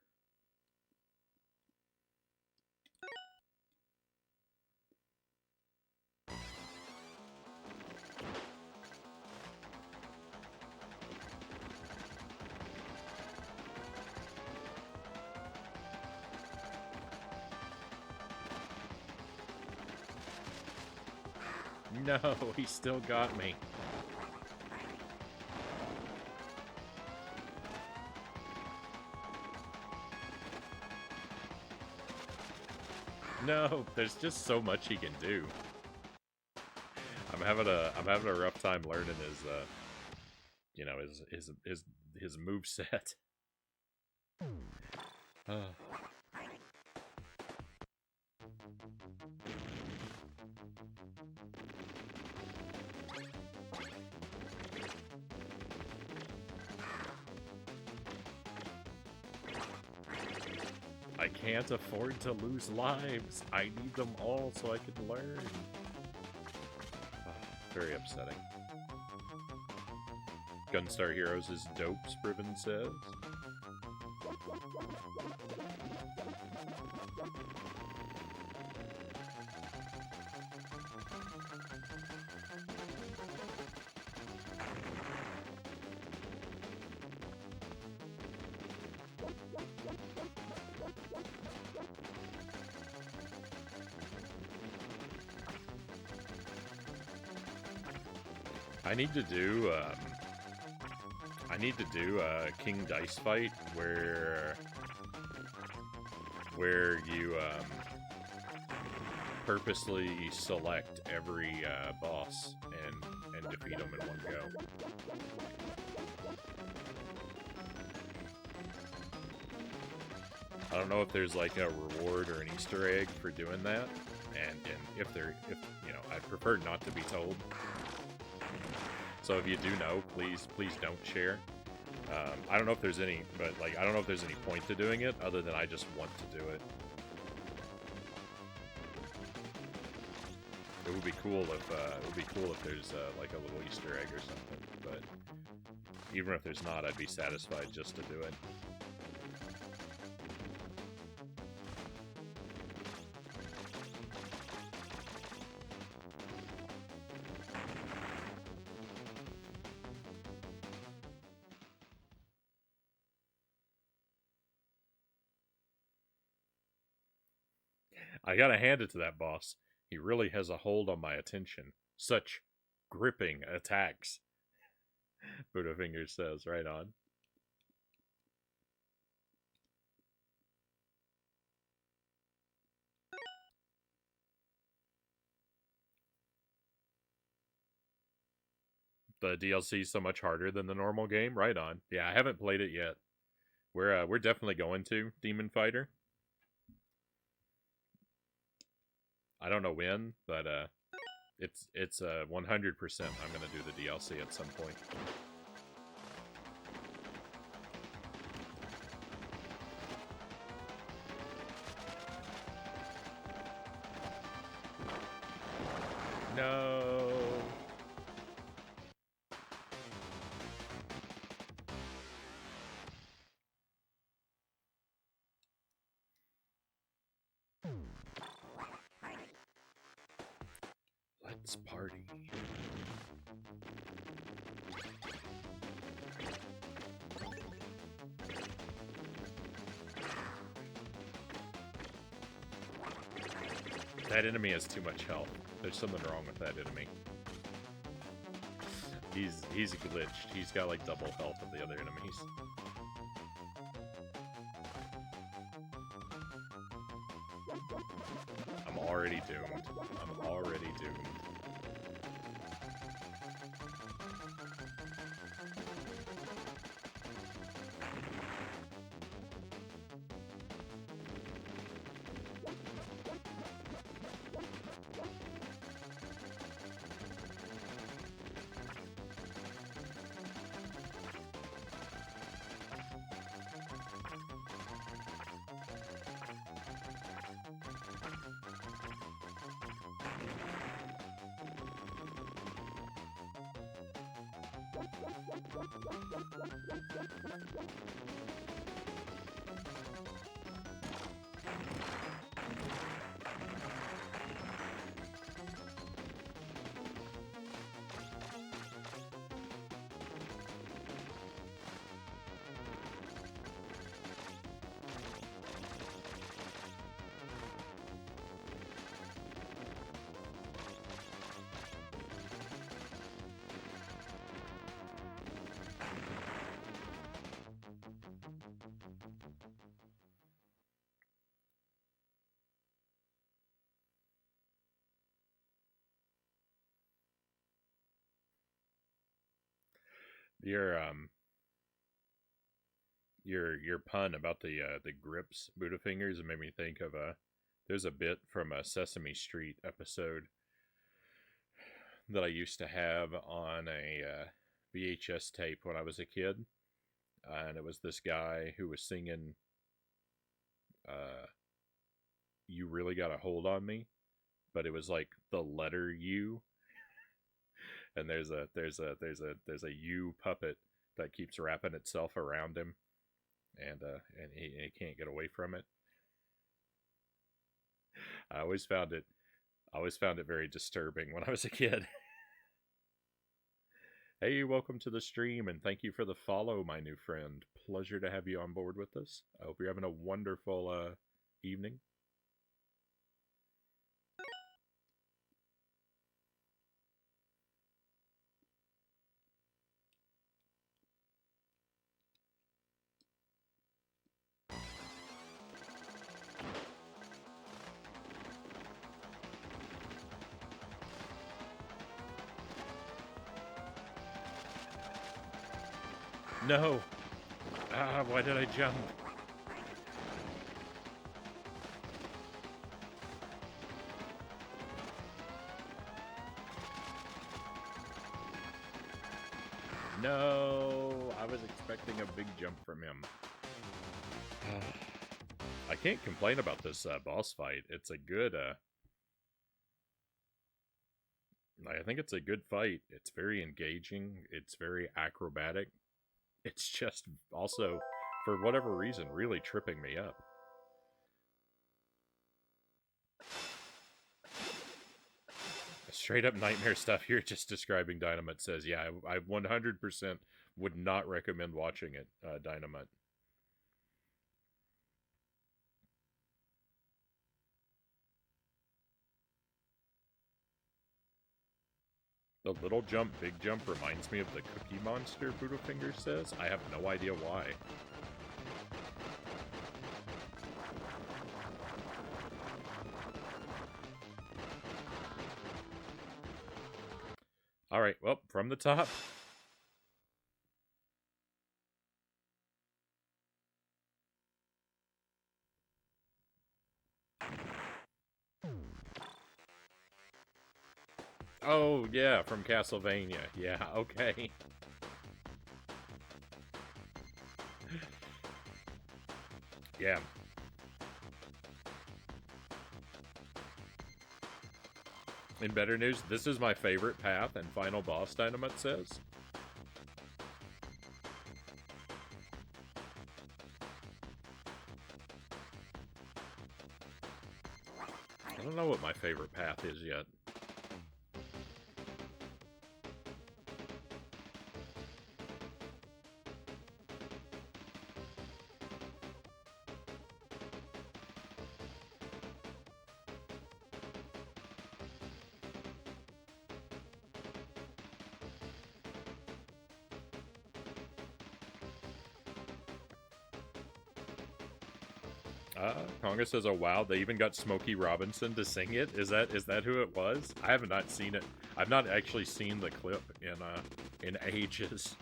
No, he still got me. No, there's just so much he can do. I'm having a rough time learning his you know, his move set. I can't afford to lose lives. I need them all so I can learn. Very upsetting. Gunstar Heroes is dope, Spriven says. I need to do a King Dice fight where you purposely select every boss and defeat them in one go. I don't know if there's like a reward or an Easter egg for doing that, and if you know, I'd prefer not to be told. So if you do know, please don't share. I don't know if there's any, but like I don't know if there's any point to doing it other than I just want to do it. It would be cool if there's like a little Easter egg or something. But even if there's not, I'd be satisfied just to do it. I gotta hand it to that boss. He really has a hold on my attention. Such gripping attacks. Buddhafinger says, right on. The DLC is so much harder than the normal game? Right on. Yeah, I haven't played it yet. We're definitely going to Demon Fighter. I don't know when, but it's 100%. I'm gonna do the DLC at some point. No. Let's party. That enemy has too much health. There's something wrong with that enemy. He's glitched. He's got like double health of the other enemies. I'm already doomed. I'm already doomed. Your your pun about the grips Butterfingers made me think of there's a bit from a Sesame Street episode that I used to have on a VHS tape when I was a kid, and it was this guy who was singing "You Really Got a Hold on Me," but it was like the letter U, and there's a U puppet that keeps wrapping itself around him, and he can't get away from it. I always found it very disturbing when I was a kid. Hey, welcome to the stream, and thank you for the follow, my new friend. Pleasure to have you on board with us. I hope you're having a wonderful evening. No! Ah, why did I jump? No! I was expecting a big jump from him. I can't complain about this boss fight. It's a good, I think it's a good fight. It's very engaging. It's very acrobatic. It's just also, for whatever reason, really tripping me up. Straight up nightmare stuff. You're just describing Dynamite says, yeah, I 100% would not recommend watching it, Dynamite. The little jump, big jump reminds me of the Cookie Monster, Butterfinger says. I have no idea why. Alright, well, from the top. Oh, yeah, from Castlevania. Yeah, okay. Yeah. In better news, this is my favorite path and final boss, Dynamite says. I don't know what my favorite path is yet. Conga says, "Oh wow, they even got Smokey Robinson to sing it. Is that who it was? I have not seen it. I've not actually seen the clip in ages."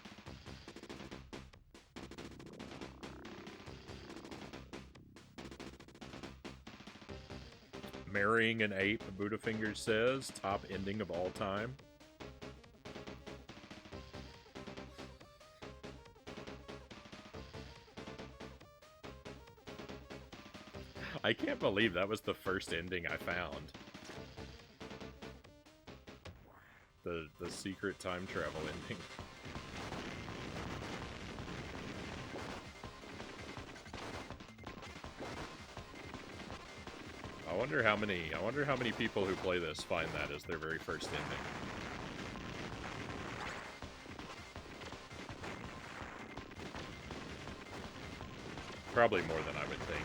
Marrying an ape, Buddhafinger says, top ending of all time. I can't believe that was the first ending I found. The secret time travel ending. I wonder how many people who play this find that as their very first ending. Probably more than I would think.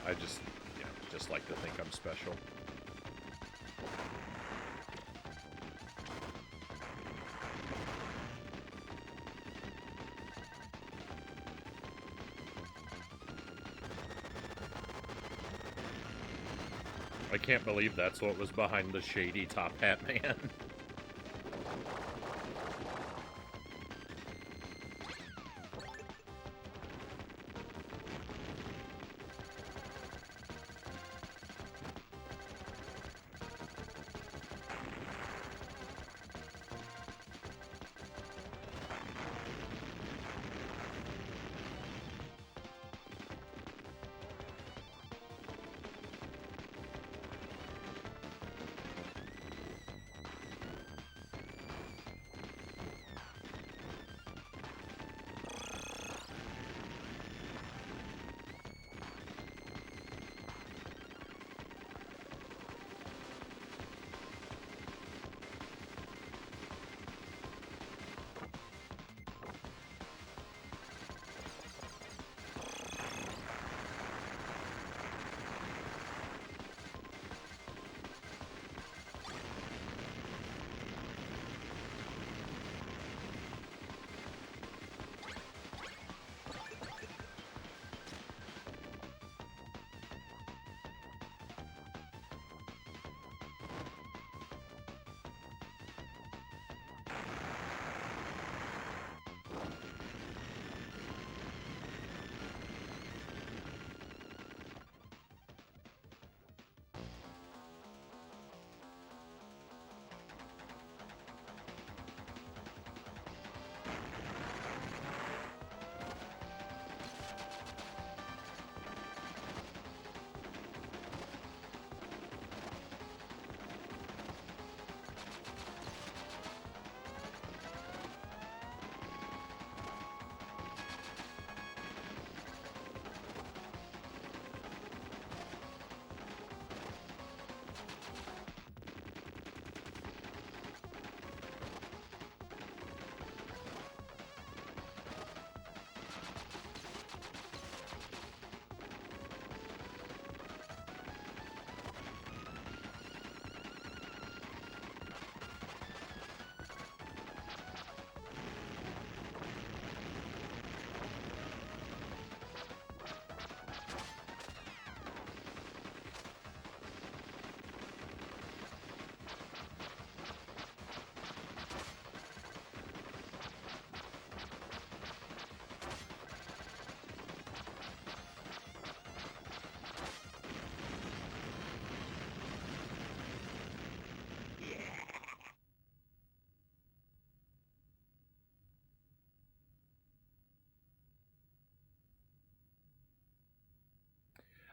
I just like to think I'm special. I can't believe that's what was behind the shady top hat man.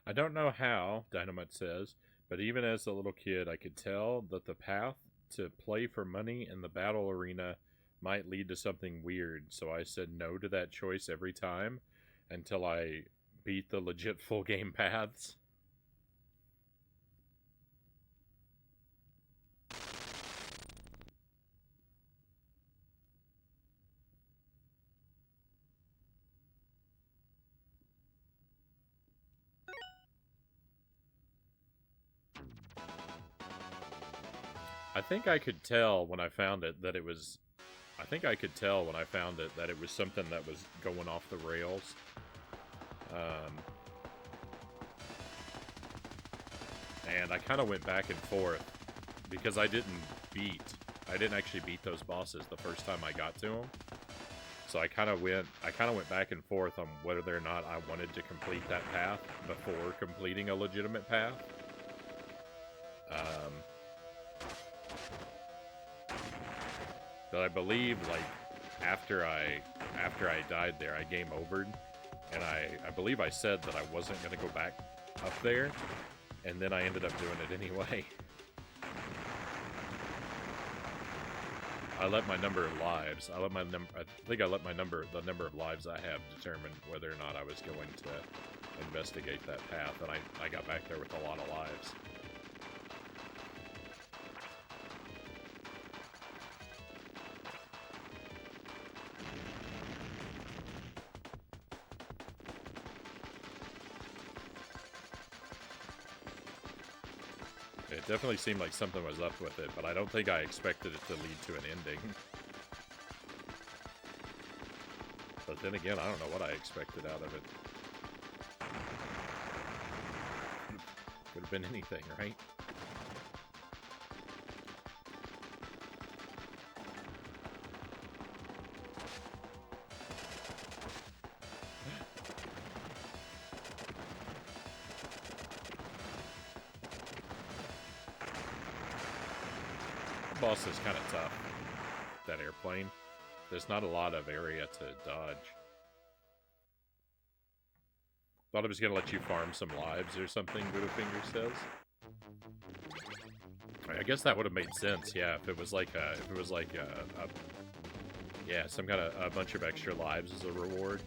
I don't know how, Dynamite says, but even as a little kid, I could tell that the path to play for money in the battle arena might lead to something weird, so I said no to that choice every time until I beat the legit full game paths. I think I could tell when I found it that it was. I think I could tell when I found it that it was something that was going off the rails. And I kind of went back and forth because I didn't actually beat those bosses the first time I got to them. So I kind of went back and forth on whether or not I wanted to complete that path before completing a legitimate path. But I believe, like, after I died there, I game overed, and I believe I said that I wasn't going to go back up there, and then I ended up doing it anyway. I let my number of lives. I think I let the number of lives I have determine whether or not I was going to investigate that path, and I got back there with a lot of lives. It definitely seemed like something was up with it, but I don't think I expected it to lead to an ending. But then again, I don't know what I expected out of it. Could have been anything, right? The boss is kind of tough. That airplane. There's not a lot of area to dodge. Thought it was gonna let you farm some lives or something, Widowfinger says. I guess that would have made sense, yeah, if it was like yeah, some kind of a bunch of extra lives as a reward.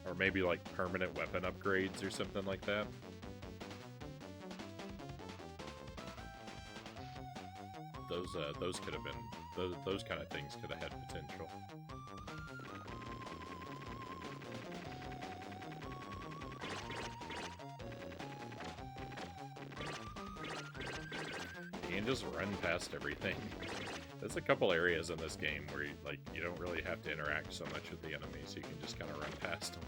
Or maybe like permanent weapon upgrades or something like that. Those could have been, those kind of things could have had potential. You can just run past everything. There's a couple areas in this game where you don't really have to interact so much with the enemies. You can just kind of run past them.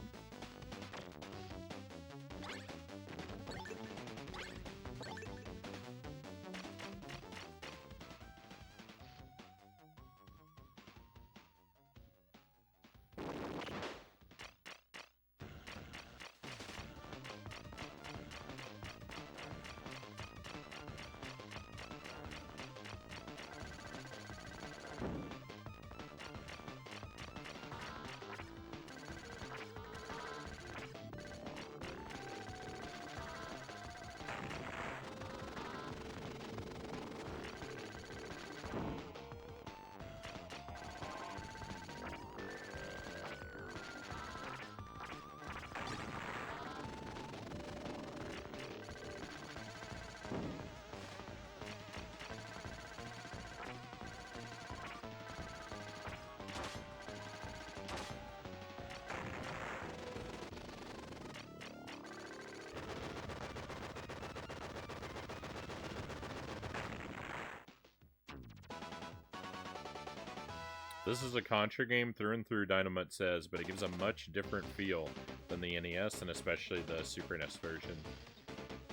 This is a Contra game through and through, Dynamite says, but it gives a much different feel than the NES, and especially the Super NES version.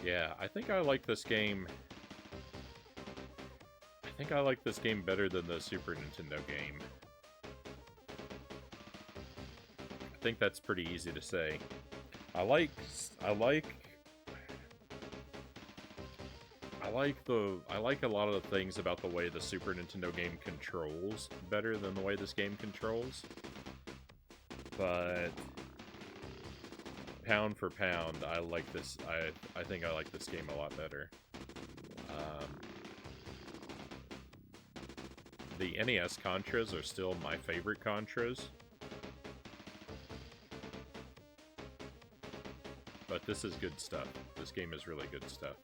Yeah, I think I like this game... I think I like this game better than the Super Nintendo game. I think that's pretty easy to say. I like a lot of the things about the way the Super Nintendo game controls better than the way this game controls. But pound for pound, I like this. I think I like this game a lot better. The NES Contras are still my favorite Contras. But this is good stuff. This game is really good stuff.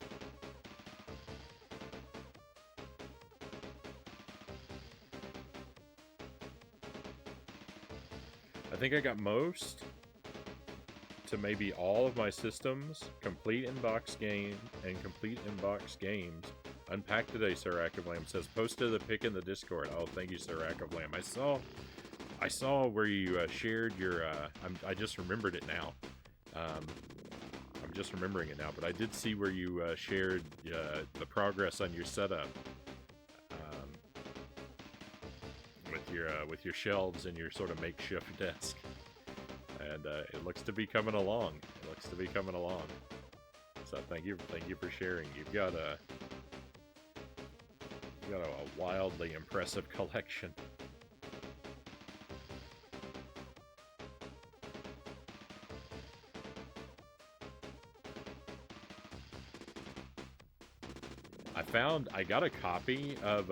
I think I got most to maybe all of my systems, complete inbox game, and complete inbox games. Unpacked today, Sir Lamb says. Posted the pic in the Discord. Oh, thank you, Sir Lamb. I saw where you shared your. I just remembered it now. I'm just remembering it now, but I did see where you shared the progress on your setup with your shelves and your sort of makeshift desk, and it looks to be coming along. It looks to be coming along. So thank you for sharing. You've got a wildly impressive collection. I got a copy of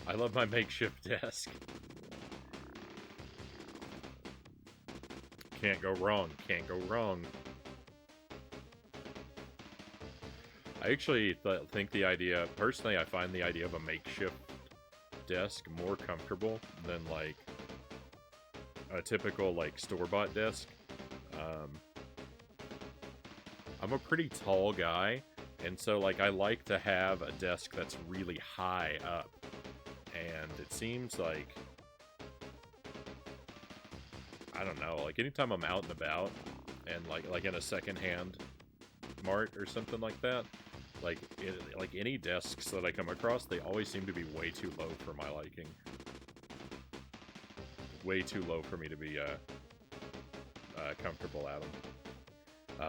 I love my makeshift desk. Can't go wrong. Can't go wrong. I actually think the idea, personally, I find the idea of a makeshift desk more comfortable than like a typical like store-bought desk. I'm a pretty tall guy, and so like I like to have a desk that's really high up, and it seems like, I don't know, like anytime I'm out and about and like in a secondhand mart or something like that, like any desks that I come across, they always seem to be way too low for my liking. Way too low for me to be comfortable at them.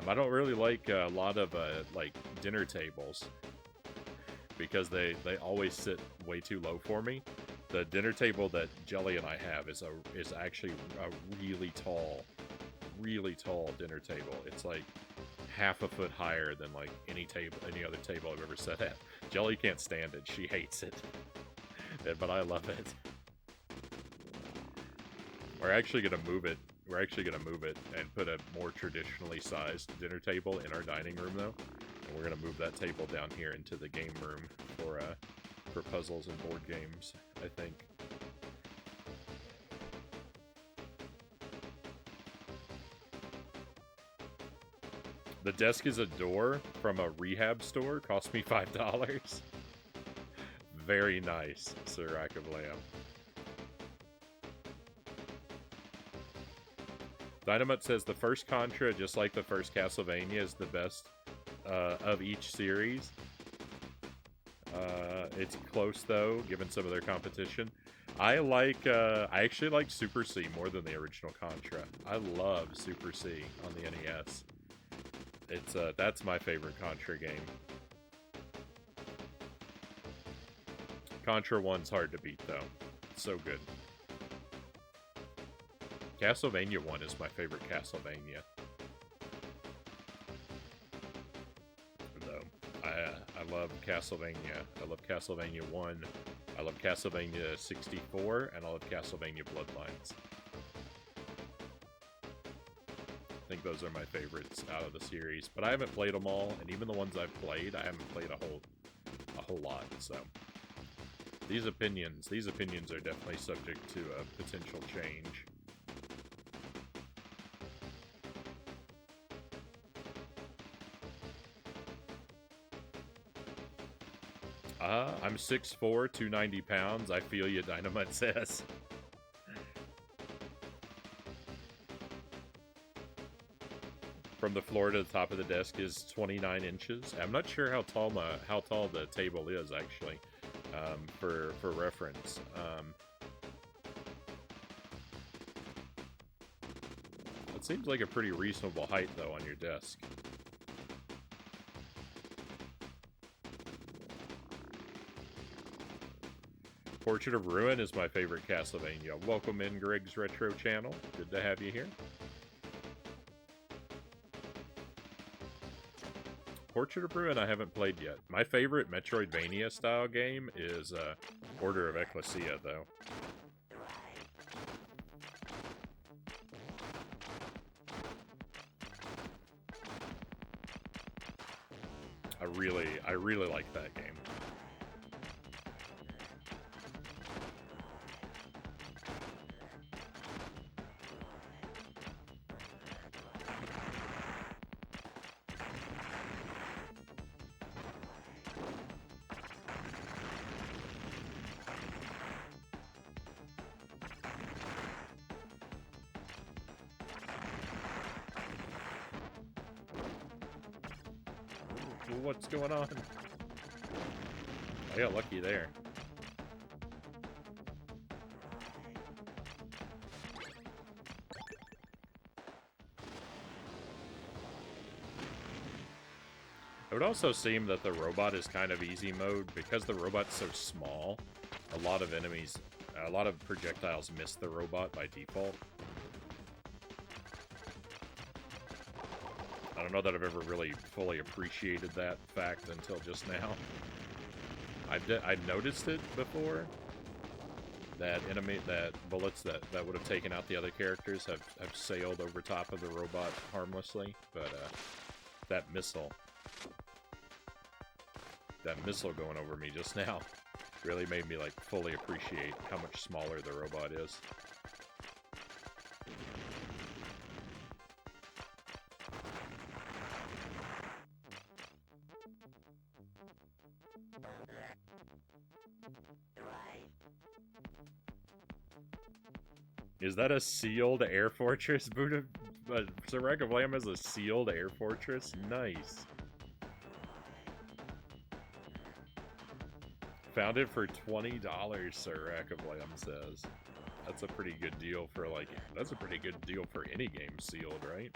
I don't really like a lot of like dinner tables because they always sit way too low for me. The dinner table that Jelly and I have is actually a really tall dinner table. It's like half a foot higher than like any other table I've ever sat at. Jelly can't stand it. She hates it. But I love it. We're actually gonna move it. We're actually gonna move it and put a more traditionally sized dinner table in our dining room, though. And we're gonna move that table down here into the game room for puzzles and board games, I think. The desk is a door from a rehab store. Cost me $5. Very nice, Sir Rack of Lamb. Dynamite says the first Contra, just like the first Castlevania, is the best of each series. It's close though, given some of their competition. I actually like Super C more than the original Contra. I love Super C on the NES. That's my favorite Contra game. Contra 1's hard to beat though. It's so good. Castlevania 1 is my favorite Castlevania. Though, I love Castlevania. I love Castlevania 1. I love Castlevania 64, and I love Castlevania Bloodlines. I think those are my favorites out of the series, but I haven't played them all, and even the ones I've played, I haven't played a whole lot, so... These opinions are definitely subject to a potential change. I'm 6'4", 290 pounds. I feel you, Dynamite says. From the floor to the top of the desk is 29 inches. I'm not sure how tall the table is, actually, for reference. It seems like a pretty reasonable height, though, on your desk. Portrait of Ruin is my favorite Castlevania. Welcome in Greg's Retro channel. Good to have you here. Portrait of Ruin I haven't played yet. My favorite Metroidvania style game is Order of Ecclesia, though. I really like that game. What's going on? I got lucky there. It would also seem that the robot is kind of easy mode because the robot's so small. A lot of projectiles miss the robot by default. I don't know that I've ever really fully appreciated that fact until just now. I've noticed it before. That bullets that would have taken out the other characters have sailed over top of the robot harmlessly, but that missile going over me just now really made me like fully appreciate how much smaller the robot is. Is that a sealed air fortress? Serac of Lamb has a sealed air fortress? Nice. Found it for $20, Serac of Lamb says. That's a pretty good deal for any game sealed, right?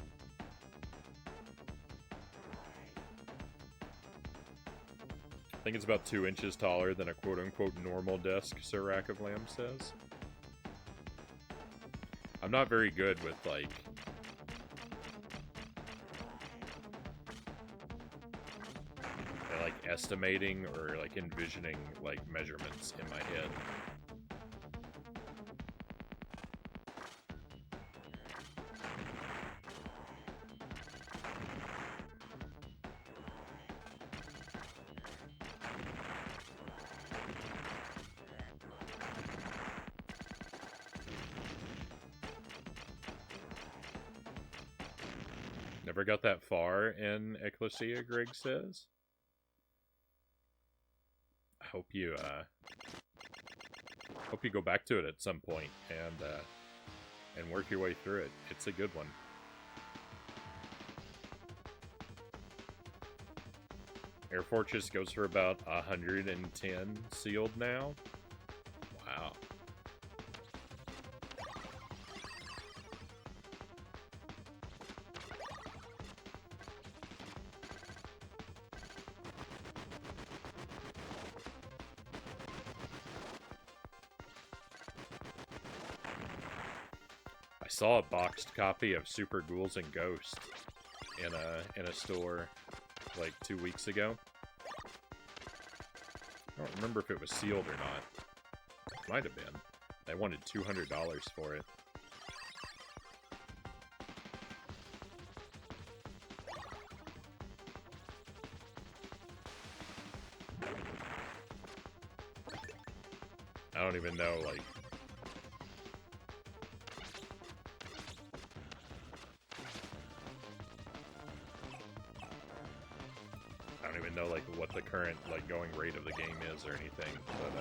I think it's about 2 inches taller than a quote-unquote normal desk, Serac of Lamb says. I'm not very good with, like estimating or, like, envisioning, like, measurements in my head. Never got that far in Ecclesia, Greg says. I hope you go back to it at some point and work your way through it. It's a good one. Air Fortress goes for about 110 sealed now. Wow. I saw a boxed copy of Super Ghouls and Ghosts in a store like 2 weeks ago. I don't remember if it was sealed or not. Might have been. They wanted $200 for it. I don't even know, like... I don't even know, like, what the current, like, going rate of the game is or anything, but,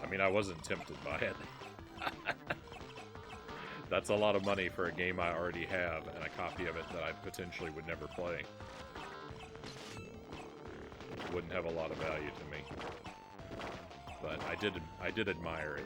I mean, I wasn't tempted by it. That's a lot of money for a game I already have, and a copy of it that I potentially would never play. Wouldn't have a lot of value to me. But I did admire it.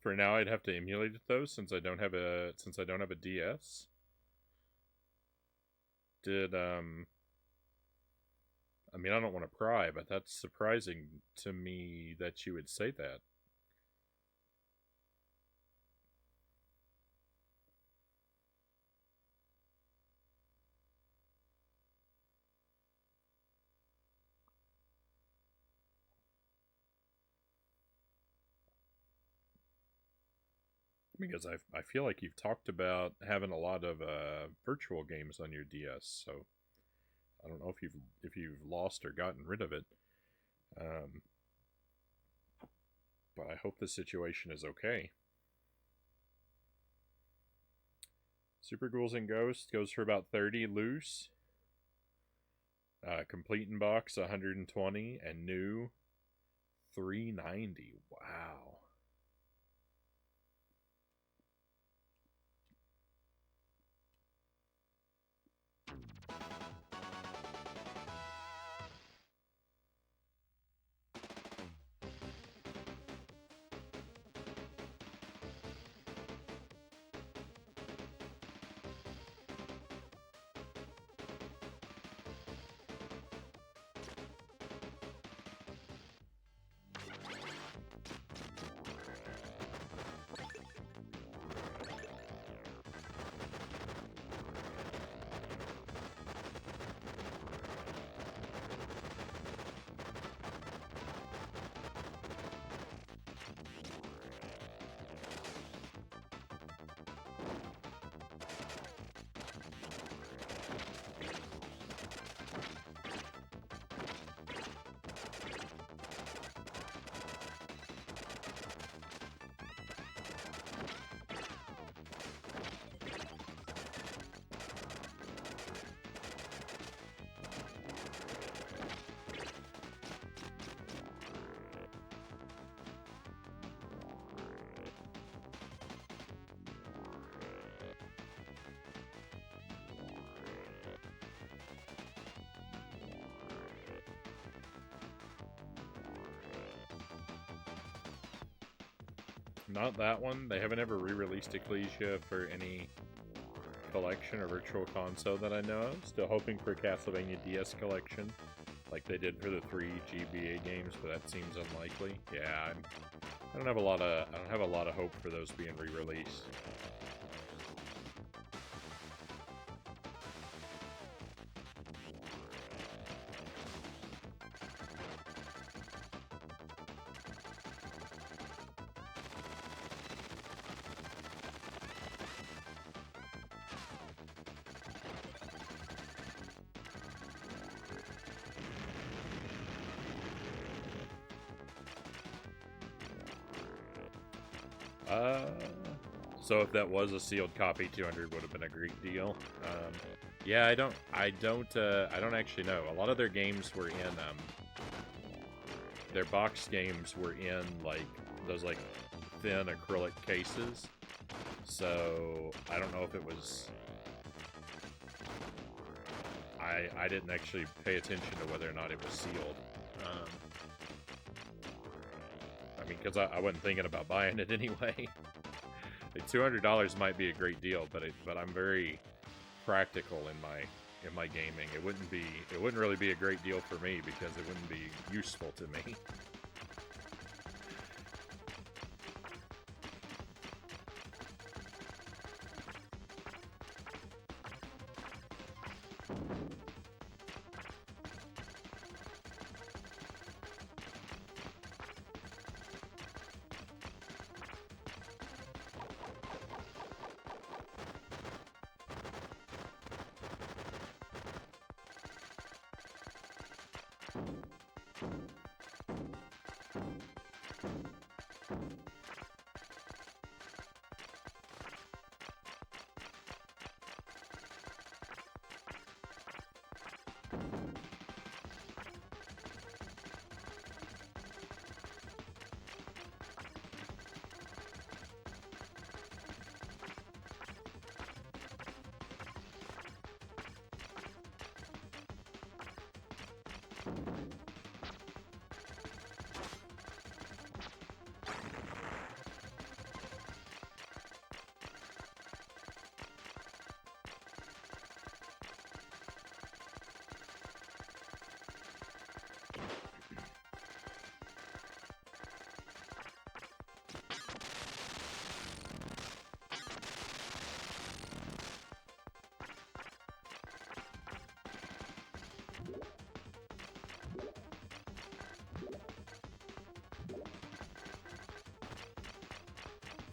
For now, I'd have to emulate it though, since I don't have a DS. Did I mean, I don't want to pry, but that's surprising to me that you would say that. Because I feel like you've talked about having a lot of virtual games on your DS, so I don't know if you've lost or gotten rid of it. Um, but I hope the situation is okay. Super Ghouls and Ghosts goes for about 30 loose. Complete in box 120 and new 390. Wow. Not that one. They haven't ever re-released Ecclesia for any collection or virtual console that I know of. Still hoping for a Castlevania DS collection, like they did for the 3 GBA games, but that seems unlikely. Yeah, I don't have a lot of hope for those being re-released. So if that was a sealed copy, 200 would have been a great deal. Yeah, I don't actually know. A lot of their games were in, their box games were in, like, those, like, thin acrylic cases. So, I don't know if it was... I didn't actually pay attention to whether or not it was sealed. I mean, because I wasn't thinking about buying it anyway. $200 might be a great deal, but I'm very practical in my gaming. It wouldn't really be a great deal for me because it wouldn't be useful to me.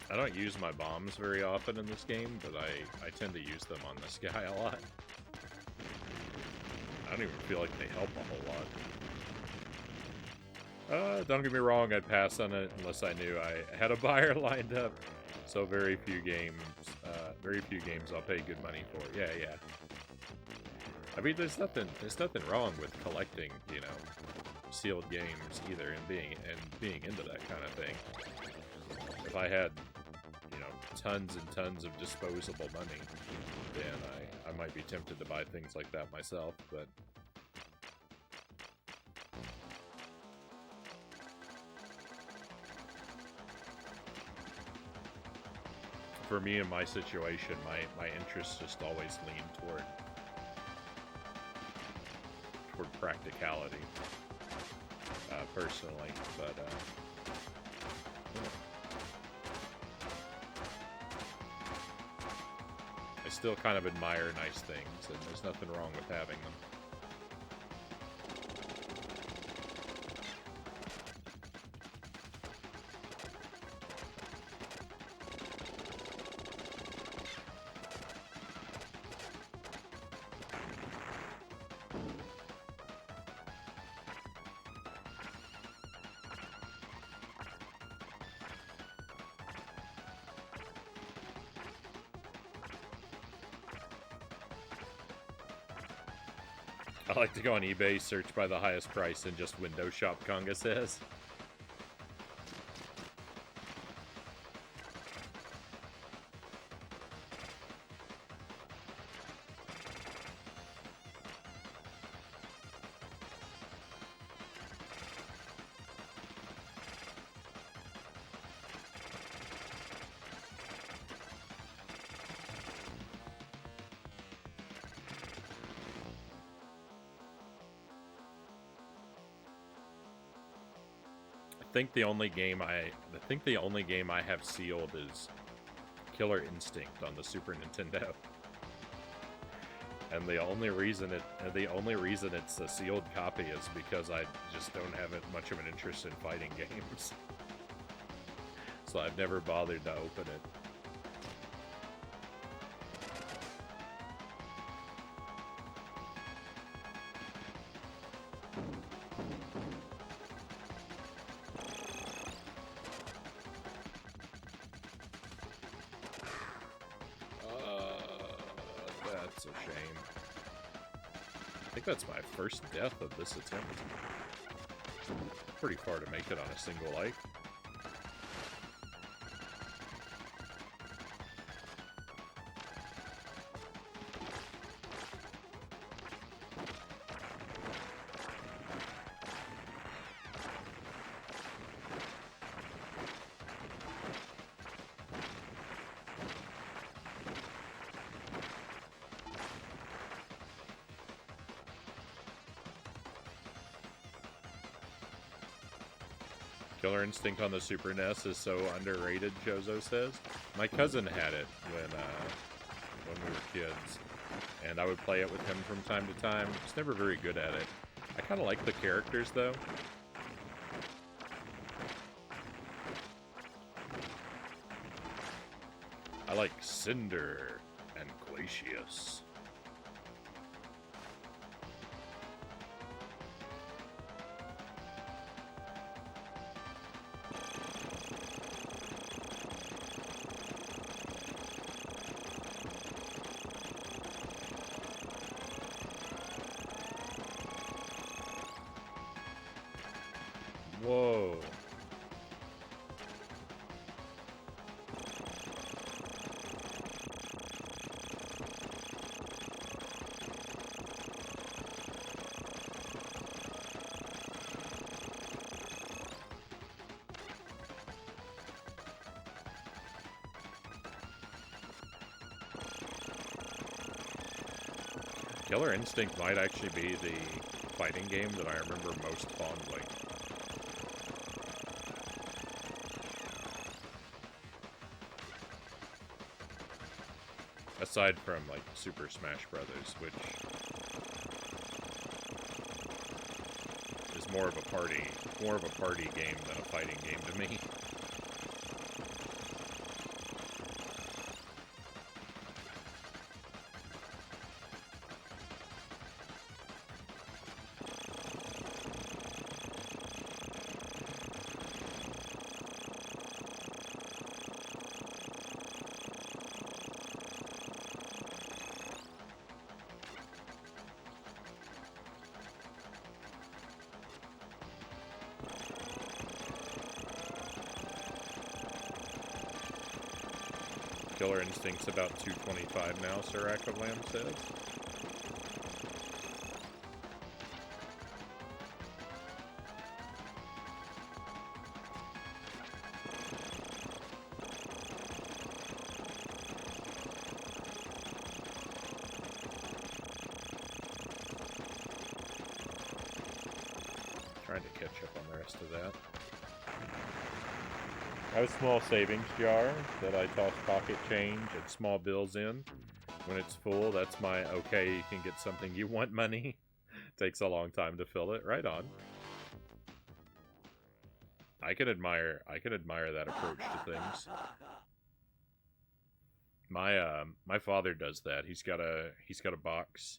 I don't use my bombs very often in this game, but I tend to use them on this guy a lot. I don't even feel like they help a whole lot. Don't get me wrong, I'd pass on it unless I knew I had a buyer lined up. So very few games I'll pay good money for. Yeah, yeah. I mean, there's nothing wrong with collecting, you know, sealed games either, and being into that kind of thing. If I had, you know, tons and tons of disposable money, then I might be tempted to buy things like that myself, but for me in my situation, my interests just always lean toward practicality, personally, but I still kind of admire nice things, and there's nothing wrong with having them. I like to go on eBay, search by the highest price, and just window shop, Conga says. I think the only game I have sealed is Killer Instinct on the Super Nintendo. And the only reason it's a sealed copy is because I just don't have much of an interest in fighting games. So I've never bothered to open it. That's a shame. I think that's my first death of this attempt. Pretty far to make it on a single life. Killer Instinct on the Super NES is so underrated, Jozo says. My cousin had it when we were kids, and I would play it with him from time to time. I was never very good at it. I kind of like the characters, though. I like Cinder and Glacius. Whoa. Killer Instinct might actually be the fighting game that I remember most fondly. Aside from, like, Super Smash Brothers, which is more of a party game than a fighting game to me. Killer Instinct's about 225 now, Sirac of Lamb says. Trying to catch up on the rest of that. I have a small savings jar that I toss pocket change and small bills in. When it's full, that's my okay, you can get something you want money. Takes a long time to fill it. Right on. I can admire that approach to things. My father does that. He's got a box.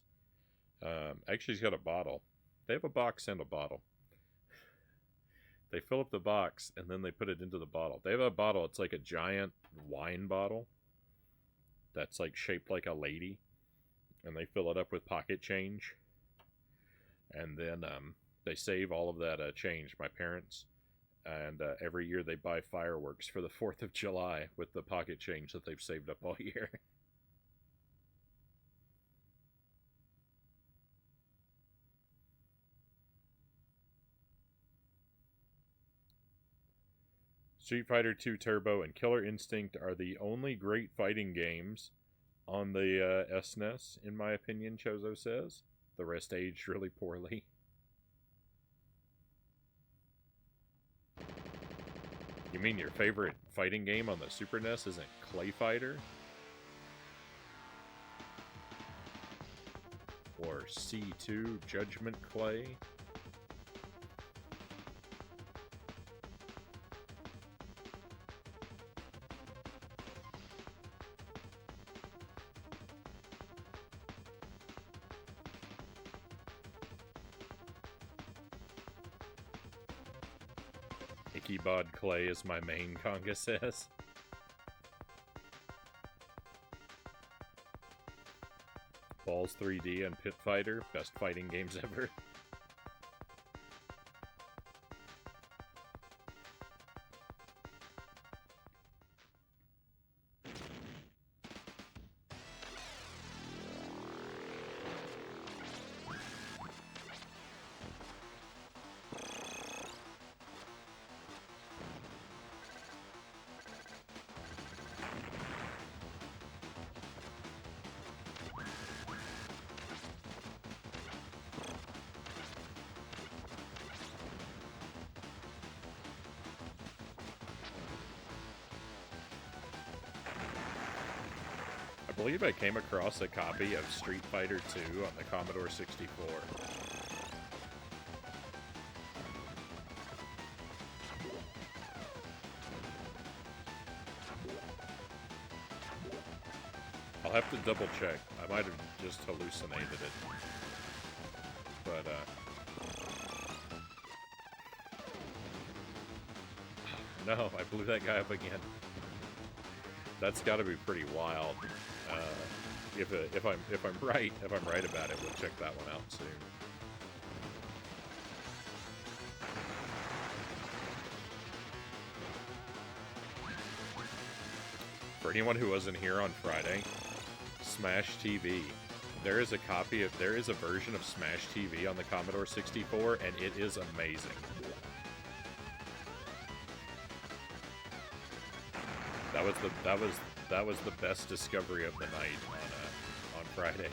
Actually, he's got a bottle. They have a box and a bottle. They fill up the box, and then they put it into the bottle. They have a bottle, it's like a giant wine bottle that's like shaped like a lady, and they fill it up with pocket change. And then they save all of that change, my parents, and every year they buy fireworks for the 4th of July with the pocket change that they've saved up all year. Street Fighter 2 Turbo and Killer Instinct are the only great fighting games on the SNES, in my opinion, Chozo says. The rest aged really poorly. You mean your favorite fighting game on the Super NES isn't Clay Fighter? Or C2 Judgment Clay? Ikebod Clay is my main, Conga says. Balls 3D and Pit Fighter, best fighting games ever. I believe I came across a copy of Street Fighter 2 on the Commodore 64. I'll have to double check. I might have just hallucinated it. But, no, I blew that guy up again. That's got to be pretty wild. If I'm right about it, we'll check that one out soon. For anyone who wasn't here on Friday, Smash TV. There is a version of Smash TV on the Commodore 64, and it is amazing. That was the best discovery of the night on Friday.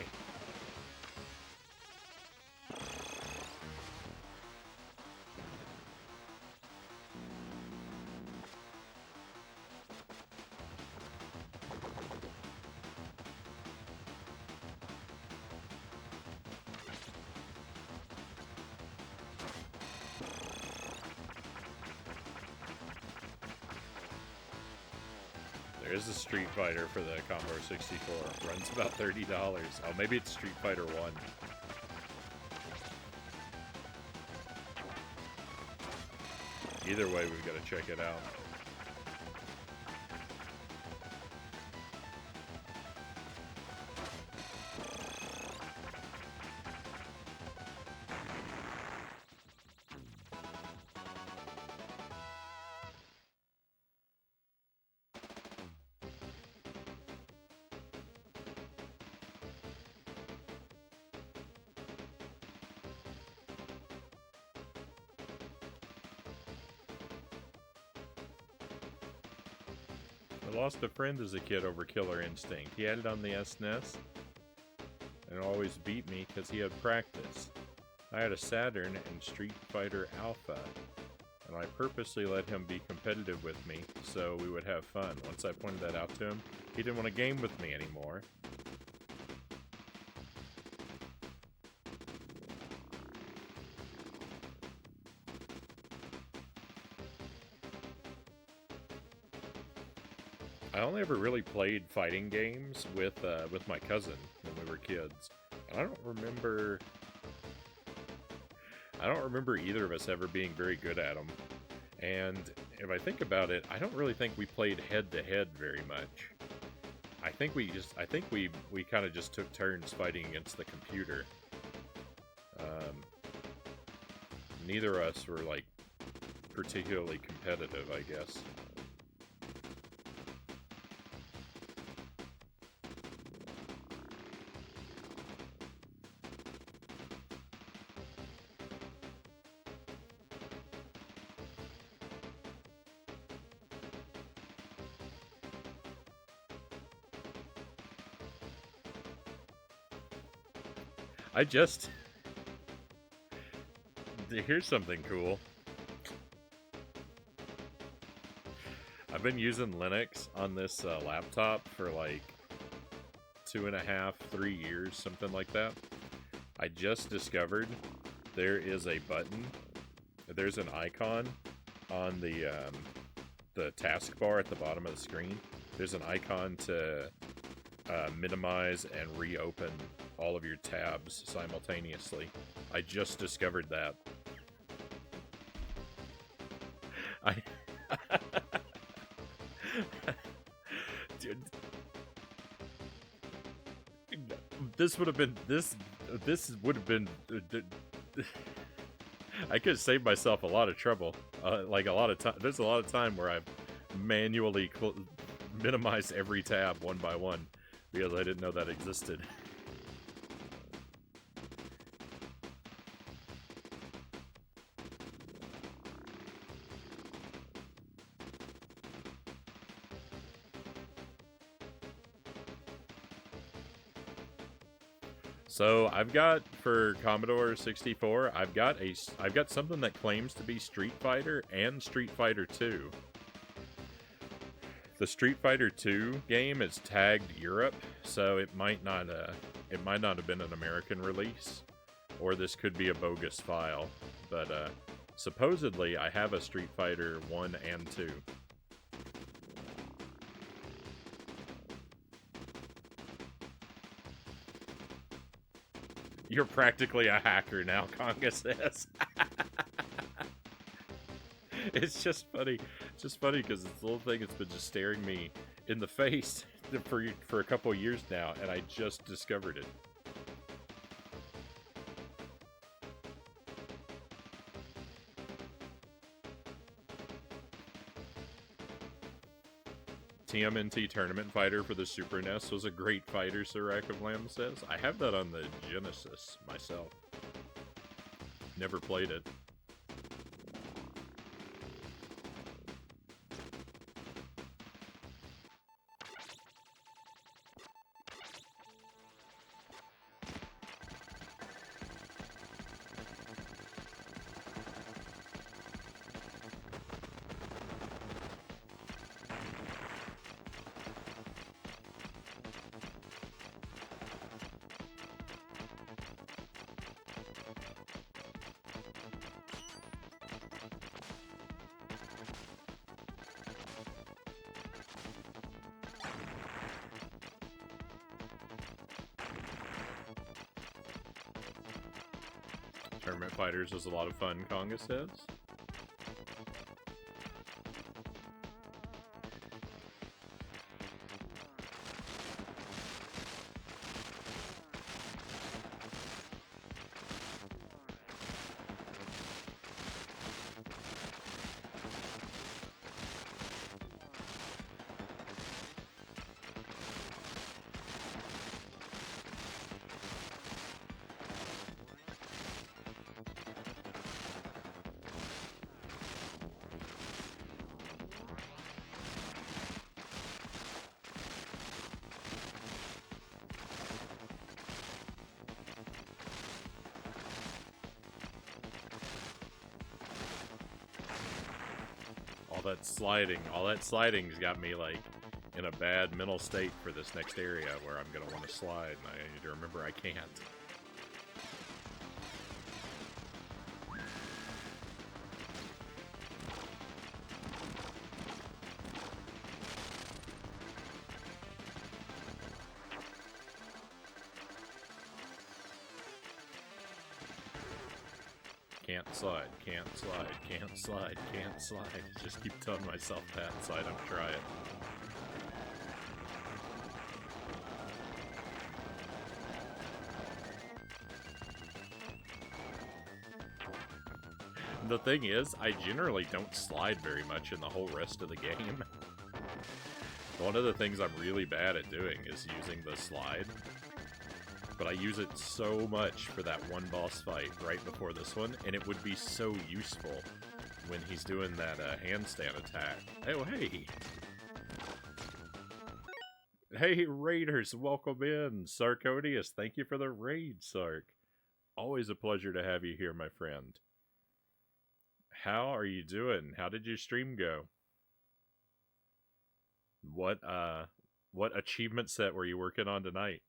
There is a Street Fighter for the Commodore 64. Runs about $30. Oh, maybe it's Street Fighter 1. Either way, we've got to check it out. lost a friend as a kid over Killer Instinct. He had it on the SNES and always beat me because he had practice. I had a Saturn and Street Fighter Alpha, and I purposely let him be competitive with me so we would have fun. Once I pointed that out to him, he didn't want to game with me anymore. I only ever really played fighting games with my cousin when we were kids. And I don't remember either of us ever being very good at them. And if I think about it, I don't really think we played head-to-head very much. I think we kind of just took turns fighting against the computer. Neither of us were, like, particularly competitive, I guess. Here's something cool. I've been using Linux on this laptop for like 2.5, 3 years, something like that. I just discovered there is a button, there's an icon on the taskbar at the bottom of the screen. There's an icon to minimize and reopen all of your tabs simultaneously. I just discovered that. Dude, this would have been I could save myself a lot of trouble. Like a lot of time. There's a lot of time where I've manually minimized every tab one by one because I didn't know that existed. So I've got for Commodore 64, I've got something that claims to be Street Fighter and Street Fighter 2. The Street Fighter 2 game is tagged Europe, so it might not have been an American release, or this could be a bogus file. But supposedly I have a Street Fighter 1 and 2. You're practically a hacker now, Conga says. It's just funny. It's just funny because it's the little thing that's been just staring me in the face for a couple of years now, and I just discovered it. TMNT Tournament Fighter for the Super NES was a great fighter, Sirac of Lamb says. I have that on the Genesis myself. Never played it. Tournament Fighters was a lot of fun, Conga says. All that sliding's got me, like, in a bad mental state for this next area where I'm gonna want to slide, and I need to remember I can't. Can't slide, can't slide, can't slide, can't slide. Just keep telling myself that so I don't try it. The thing is, I generally don't slide very much in the whole rest of the game. One of the things I'm really bad at doing is using the slide. But I use it so much for that one boss fight right before this one, and it would be so useful when he's doing that handstand attack. Oh, hey! Hey, Raiders, welcome in! Sarcodius, thank you for the raid, Sark. Always a pleasure to have you here, my friend. How are you doing? How did your stream go? What achievement set were you working on tonight?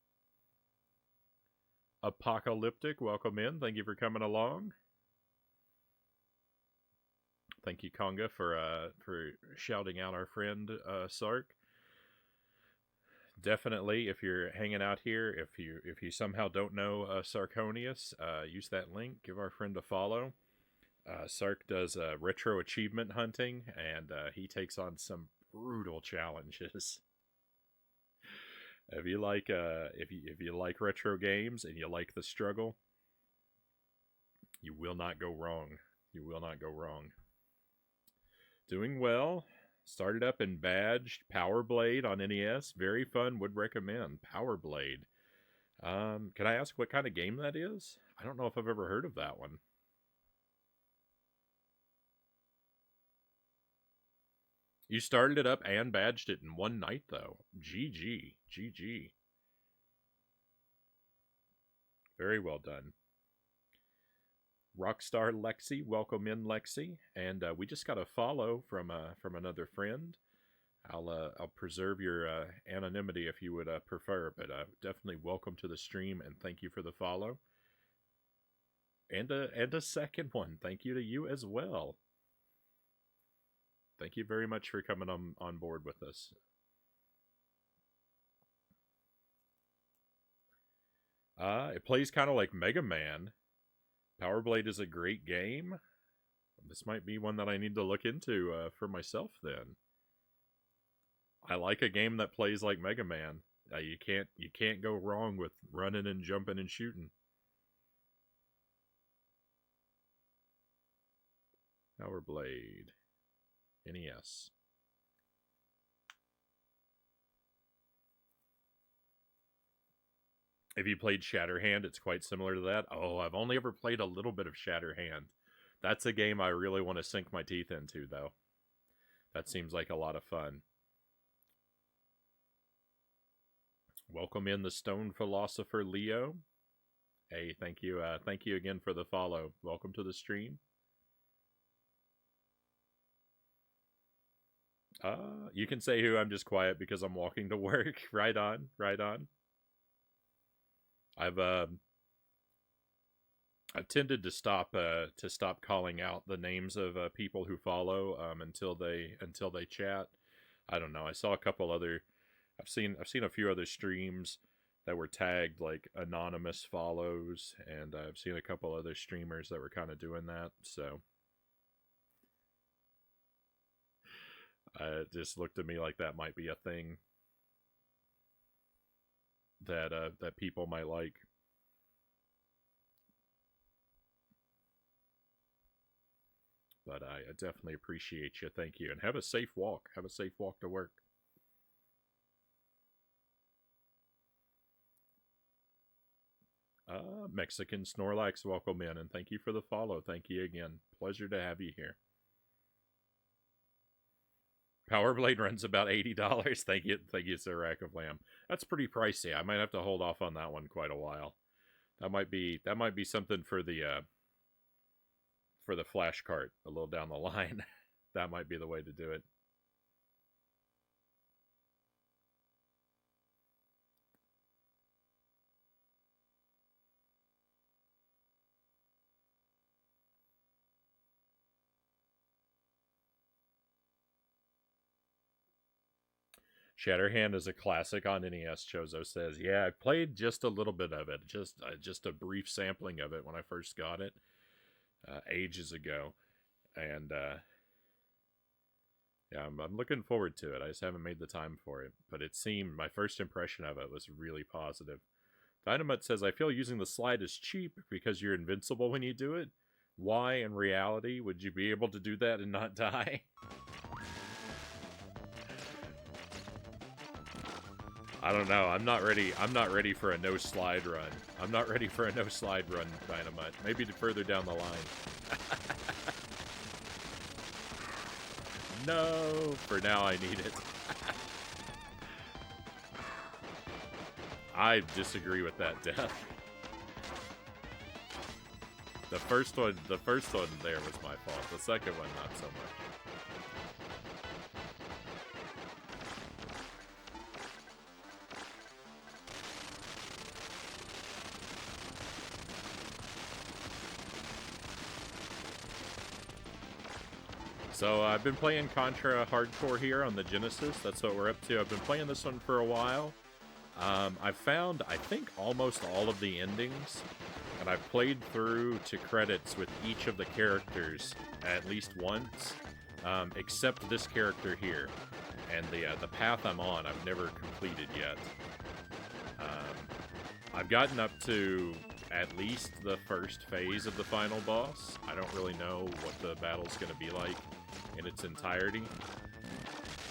Apocalyptic, welcome in. Thank you for coming along. Thank you, Conga, for shouting out our friend Sark. Definitely, if you're hanging out here, if you somehow don't know Sarconius, use that link. Give our friend a follow. Sark does retro achievement hunting, and he takes on some brutal challenges. If you like retro games and you like the struggle, you will not go wrong. You will not go wrong. Doing well. Started up and badged Power Blade on NES. Very fun. Would recommend Power Blade. Can I ask what kind of game that is? I don't know if I've ever heard of that one. You started it up and badged it in one night, though. GG. GG. Very well done. Rockstar Lexi, welcome in, Lexi. And we just got a follow from another friend. I'll preserve your anonymity if you would prefer, but definitely welcome to the stream and thank you for the follow. And a second one. Thank you to you as well. Thank you very much for coming on board with us. It plays kind of like Mega Man. Power Blade is a great game. This might be one that I need to look into for myself then. I like a game that plays like Mega Man. You can't go wrong with running and jumping and shooting. Power Blade. NES. If you played Shatterhand, it's quite similar to that. Oh, I've only ever played a little bit of Shatterhand. That's a game I really want to sink my teeth into, though. That seems like a lot of fun. Welcome in the Stone Philosopher Leo. Hey, thank you again for the follow. Welcome to the stream. You can say who. I'm just quiet because I'm walking to work. Right on, right on. I've tended to stop calling out the names of people who follow until they chat. I don't know. I saw a couple other. I've seen a few other streams that were tagged like anonymous follows, and I've seen a couple other streamers that were kind of doing that. So. It just looked to me like that might be a thing that people might like. But I definitely appreciate you. Thank you. And have a safe walk. Have a safe walk to work. Mexican Snorlax, welcome in. And thank you for the follow. Thank you again. Pleasure to have you here. Power Blade runs about $80. Thank you, Sir Rack of Lamb. That's pretty pricey. I might have to hold off on that one quite a while. That might be something for the flash cart a little down the line. that might be the way to do it. Shatterhand is a classic on NES, Chozo says. Yeah, I played just a little bit of it. Just a brief sampling of it when I first got it ages ago. And yeah, I'm looking forward to it. I just haven't made the time for it. But it seemed, my first impression of it was really positive. Dynamite says, I feel using the slide is cheap because you're invincible when you do it. Why, in reality, would you be able to do that and not die? I don't know. I'm not ready for a no slide run. I'm not ready for a no slide run, Dynamite. Maybe further down the line. No, for now I need it. I disagree with that, Death. The first one there was my fault. The second one, not so much. So I've been playing Contra Hardcore here on the Genesis. That's what we're up to. I've been playing this one for a while. I've found, I think, almost all of the endings, and I've played through to credits with each of the characters at least once, except this character here. And the path I'm on, I've never completed yet. I've gotten up to at least the first phase of the final boss. I don't really know what the battle's going to be like in its entirety,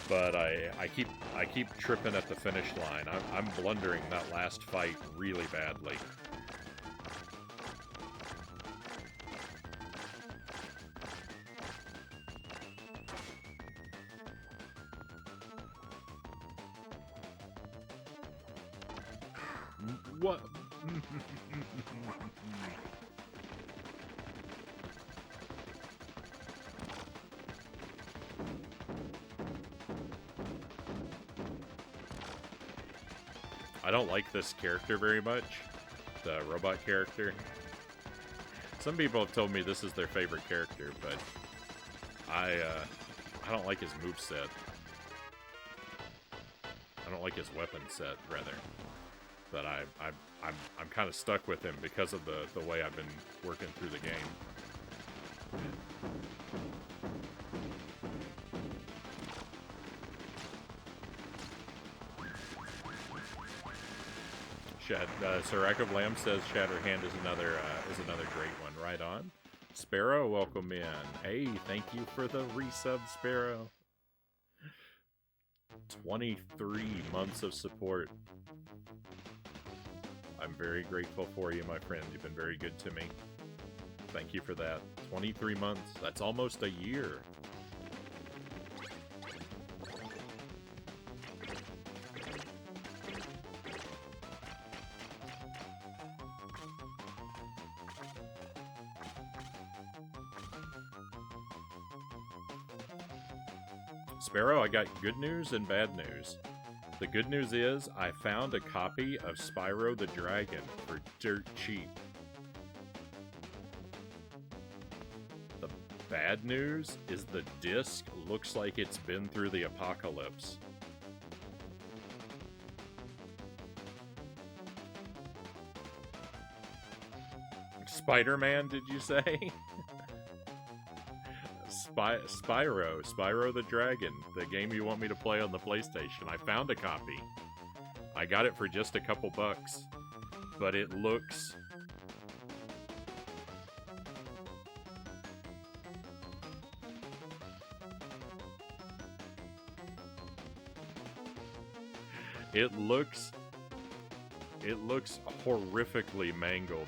but I keep tripping at the finish line. I'm blundering that last fight really badly. What? I don't like this character very much, the robot character. Some people have told me this is their favorite character, but I don't like his moveset. I don't like his weapon set, rather. But I'm kind of stuck with him because of the way I've been working through the game. Sirac of Lamb says Shatterhand is another great one. Right on. Sparrow, welcome in. Hey, thank you for the resub, Sparrow. 23 months of support. I'm very grateful for you, my friend. You've been very good to me. Thank you for that. 23 months. That's almost a year. Sparrow, I got good news and bad news. The good news is, I found a copy of Spyro the Dragon for dirt cheap. The bad news is the disc looks like it's been through the apocalypse. Spider-Man, did you say? Spyro the Dragon, the game you want me to play on the PlayStation. I found a copy. I got it for just a couple bucks, but it looks... It looks horrifically mangled.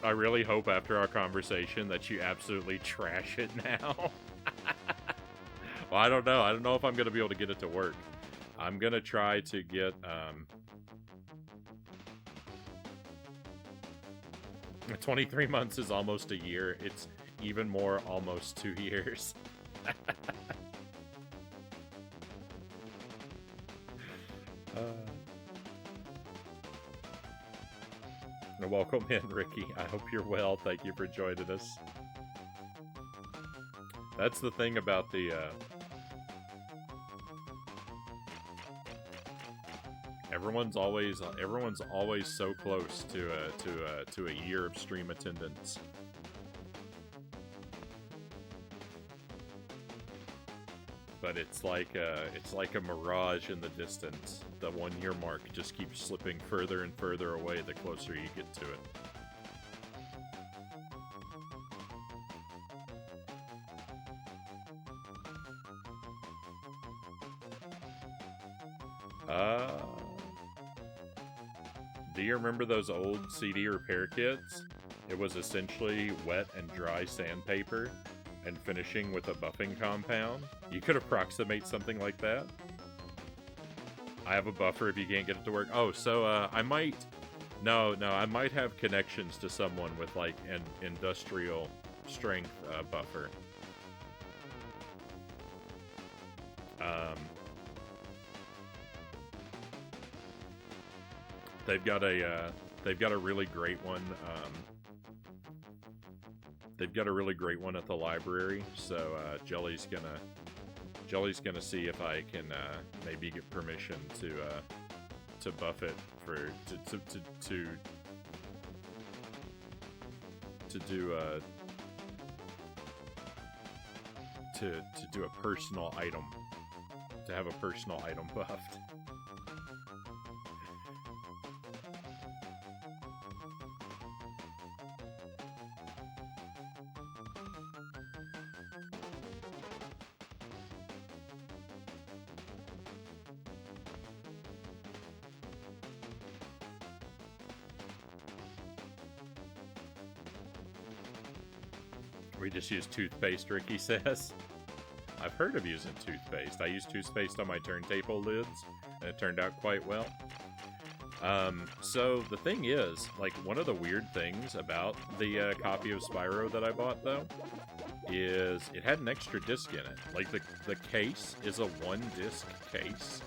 I really hope after our conversation that you absolutely trash it now. Well, I don't know. I don't know if I'm going to be able to get it to work. I'm going to try to get... 23 months is almost a year. It's even more almost 2 years. Welcome in, Ricky. I hope you're well. Thank you for joining us. That's the thing about the everyone's always so close to a year of stream attendance. But it's like a mirage in the distance. The 1 year mark just keeps slipping further and further away the closer you get to it. Do you remember those old CD repair kits? It was essentially wet and dry sandpaper and finishing with a buffing compound. You could approximate something like that. I have a buffer if you can't get it to work. Oh, so I might... No, I might have connections to someone with, like, an industrial strength buffer. They've got a really great one. They've got a really great one at the library. So Jelly's gonna see if I can maybe get permission to buff it for to do a personal item, to have a personal item buffed. We just use toothpaste, Ricky says. I've heard of using toothpaste. I use toothpaste on my turntable lids, and it turned out quite well. So the thing is, like, one of the weird things about the copy of Spyro that I bought, though, is it had an extra disc in it. Like, the case is a 1-disc case,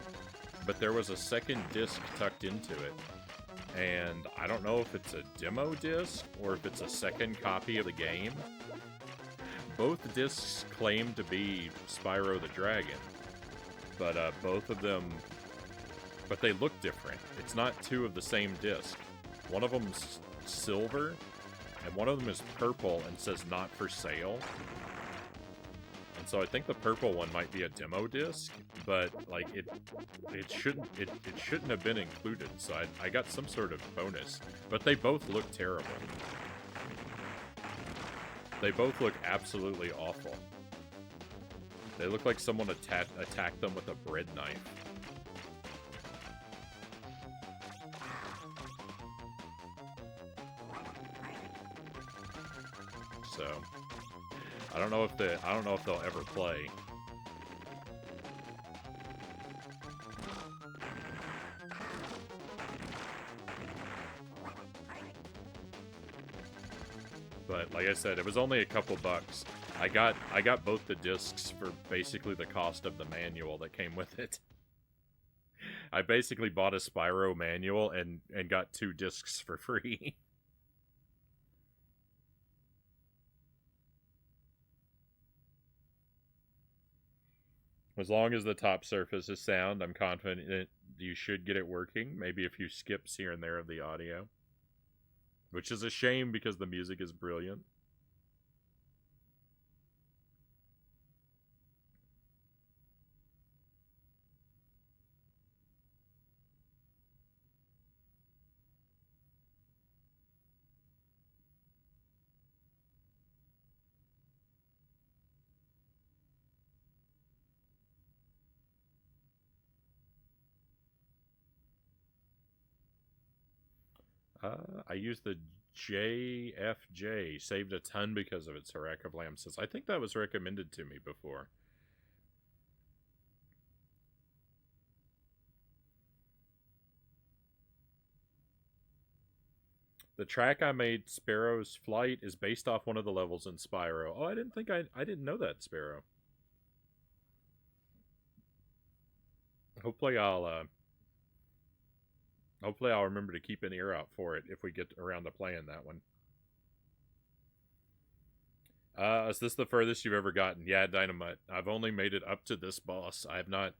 but there was a second disc tucked into it. And I don't know if it's a demo disc or if it's a second copy of the game. Both discs claim to be Spyro the Dragon, but both of them, but they look different. It's not two of the same disc. One of them's silver, and one of them is purple and says not for sale. And so I think the purple one might be a demo disc, but like it shouldn't have been included. So I got some sort of bonus, but they both look terrible. They both look absolutely awful. They look like someone attacked them with a bread knife. So I don't know if they'll ever play. But like I said, it was only a couple bucks. I got both the discs for basically the cost of the manual that came with it. I basically bought a Spyro manual and got 2 discs for free. As long as the top surface is sound, I'm confident you should get it working. Maybe a few skips here and there of the audio. Which is a shame because the music is brilliant. I used the JFJ, saved a ton because of it, Sarak of Lamb says. I think that was recommended to me before. The track I made, Sparrow's Flight, is based off one of the levels in Spyro. Oh, I didn't know that, Sparrow. Hopefully I'll remember to keep an ear out for it if we get around to playing that one. Is this the furthest you've ever gotten? Yeah, Dynamite. I've only made it up to this boss. I've not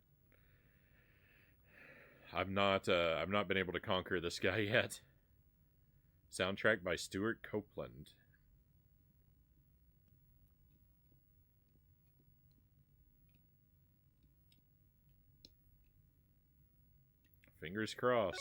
been able to conquer this guy yet. Soundtrack by Stuart Copeland. Fingers crossed.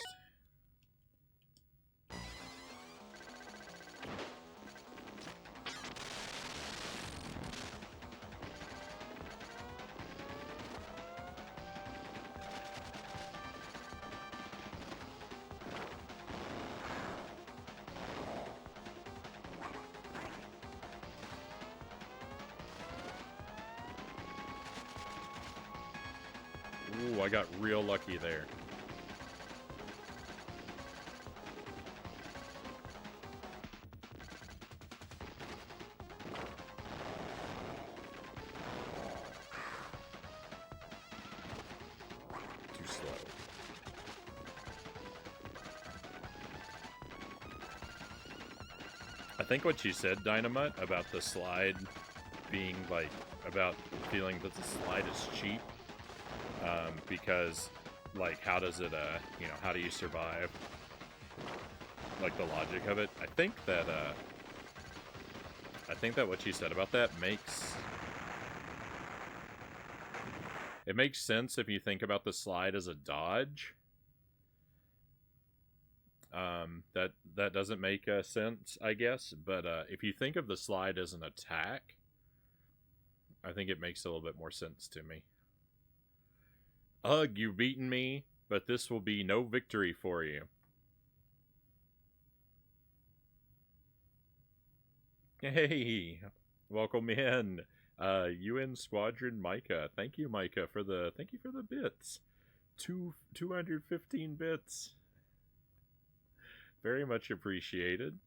Ooh, I got real lucky there. Too slow. I think what you said, Dynamite, about the slide being like, about feeling that the slide is cheap. Because, like, how does it, how do you survive? Like, the logic of it. I think that what you said about that makes sense if you think about the slide as a dodge. That doesn't make sense, I guess. But if you think of the slide as an attack, I think it makes a little bit more sense to me. Ugh, you've beaten me, but this will be no victory for you. Hey, welcome in. UN Squadron Micah. Thank you, Micah, for the bits. 215 bits. Very much appreciated.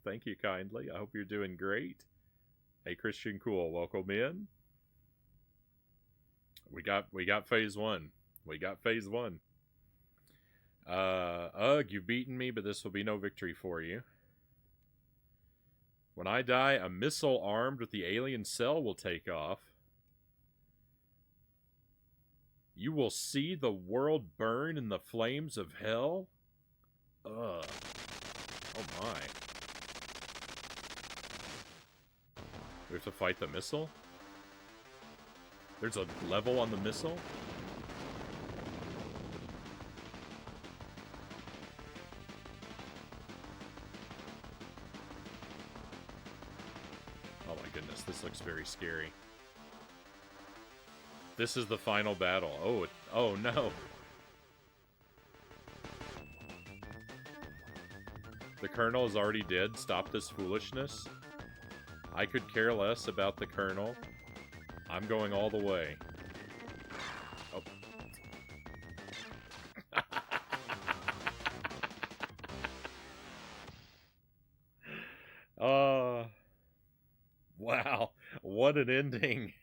Thank you kindly. I hope you're doing great. Hey, Christian Cool, welcome in. We got phase 1. We got phase 1. Ugh, you've beaten me, but this will be no victory for you. When I die, a missile armed with the alien cell will take off. You will see the world burn in the flames of hell? Ugh. Oh my. We have to fight the missile? There's a level on the missile? Oh my goodness, this looks very scary. This is the final battle. Oh no. The Colonel is already dead. Stop this foolishness. I could care less about the Colonel. I'm going all the way. Oh. Wow. What an ending.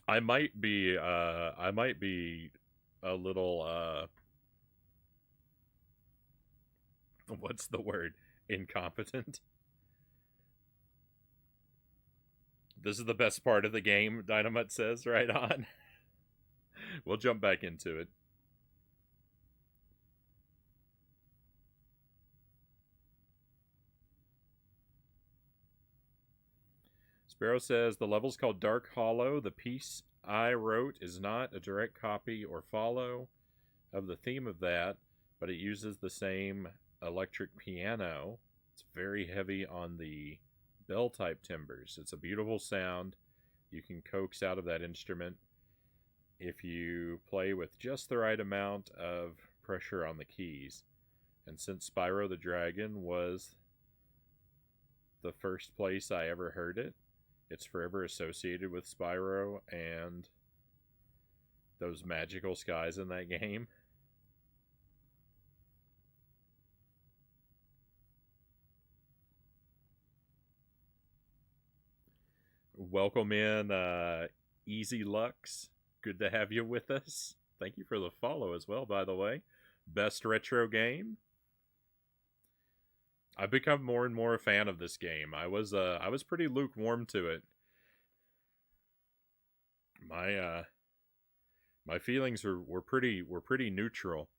I might be a little, what's the word? Incompetent. This is the best part of the game, Dynamite says. Right on. We'll jump back into it. Sparrow says, the level's called Dark Hollow. The piece I wrote is not a direct copy or follow of the theme of that, but it uses the same electric piano. It's very heavy on the bell-type timbers. It's a beautiful sound you can coax out of that instrument if you play with just the right amount of pressure on the keys. And since Spyro the Dragon was the first place I ever heard it, it's forever associated with Spyro, and those magical skies in that game. Welcome in, Easy Lux. Good to have you with us. Thank you for the follow as well, by the way. Best retro game. I've become more and more a fan of this game. I was pretty lukewarm to it. My feelings were pretty neutral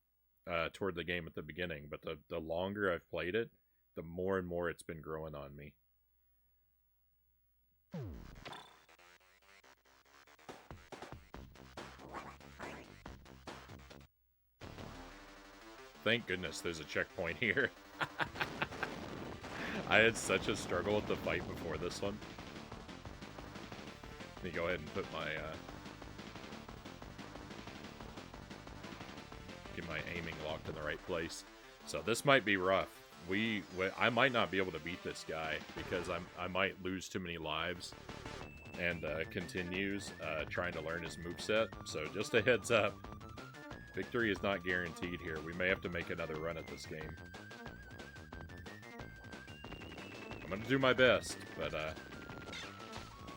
toward the game at the beginning, but the longer I've played it, the more and more it's been growing on me. Thank goodness there's a checkpoint here. I had such a struggle with the fight before this one. Let me go ahead and put my get my aiming locked in the right place. So this might be rough. I might not be able to beat this guy because I might lose too many lives, and continues trying to learn his moveset. So just a heads up, victory is not guaranteed here. We may have to make another run at this game. I'm gonna do my best, but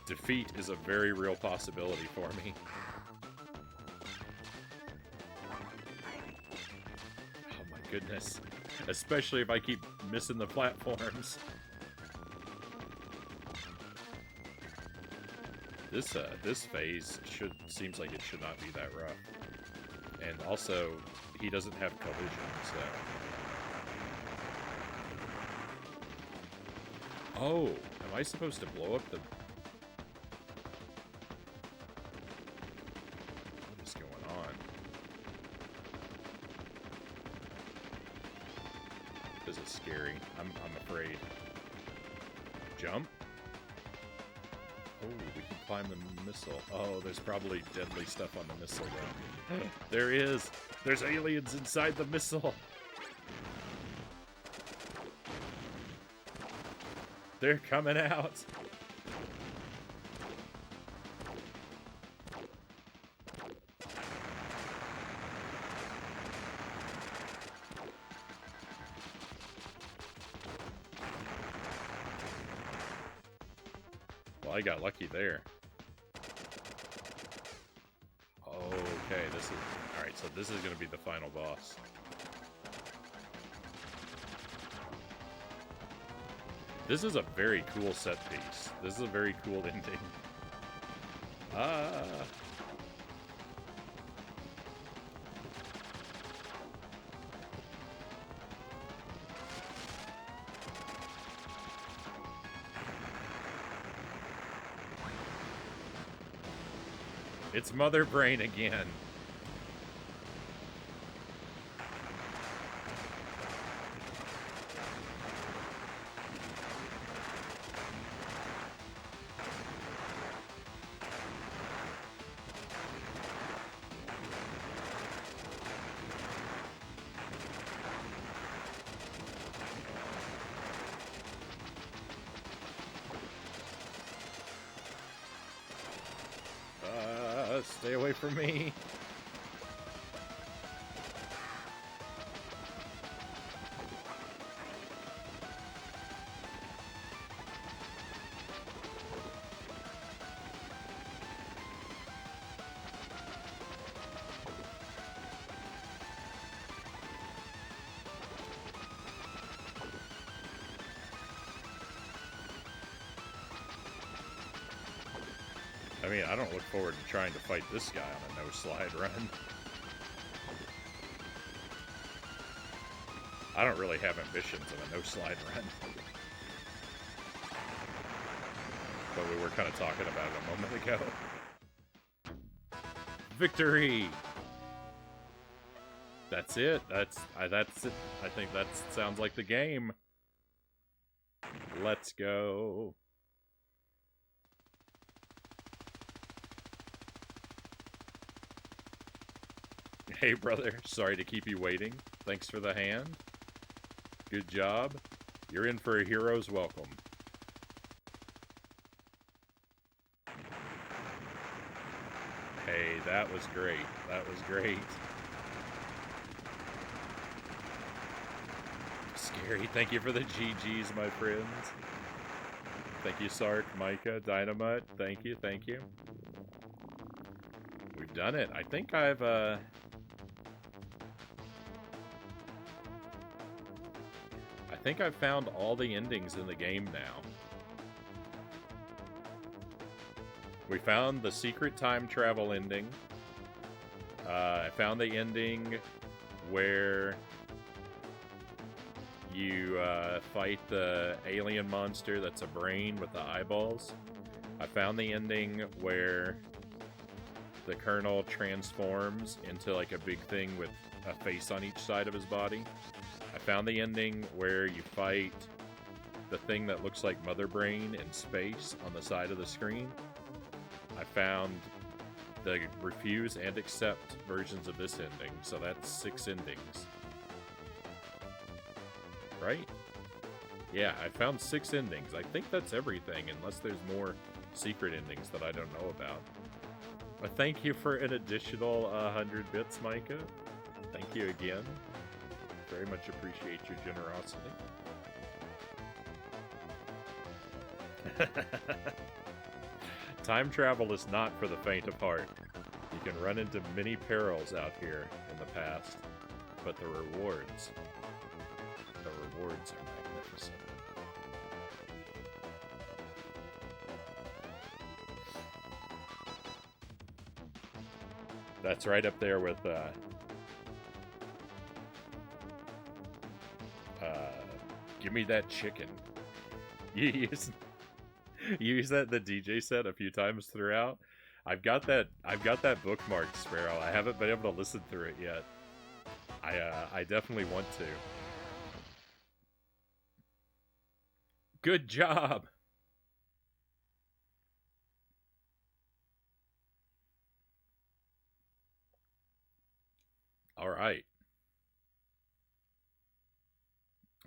defeat is a very real possibility for me. Oh my goodness. Especially if I keep missing the platforms. This phase seems like it should not be that rough. And also, he doesn't have collision, so... Oh, am I supposed to blow up the... What is going on? This is scary. I'm afraid. Jump? Oh, we can climb the missile. Oh, there's probably deadly stuff on the missile, though. There is! There's aliens inside the missile! They're coming out! Well, I got lucky there. Okay, this is... Alright, so this is going to be the final boss. This is a very cool set piece. This is a very cool ending. It's Mother Brain again. Stay away from me. I mean, I don't look forward to trying to fight this guy on a no-slide run. I don't really have ambitions of a no-slide run. But we were kind of talking about it a moment ago. Victory! That's it. That's it. I think that sounds like the game. Let's go. Hey, brother. Sorry to keep you waiting. Thanks for the hand. Good job. You're in for a hero's welcome. Hey, that was great. That was great. Scary. Thank you for the GGs, my friends. Thank you, Sark, Micah, Dynamite. Thank you, thank you. We've done it. I think I've found all the endings in the game now. We found the secret time travel ending. I found the ending where you fight the alien monster that's a brain with the eyeballs. I found the ending where the Colonel transforms into like a big thing with a face on each side of his body. I found the ending where you fight the thing that looks like Mother Brain in space on the side of the screen. I found the refuse and accept versions of this ending, so that's 6 endings. Right? Yeah, I found 6 endings. I think that's everything, unless there's more secret endings that I don't know about. But thank you for an additional 100 bits, Micah. Thank you again. Very much appreciate your generosity. Time travel is not for the faint of heart. You can run into many perils out here in the past, but the rewards are magnificent. That's right up there with give me that chicken. You use that in the DJ set a few times throughout. I've got that bookmarked, Sparrow. I haven't been able to listen through it yet. I definitely want to. Good job. All right.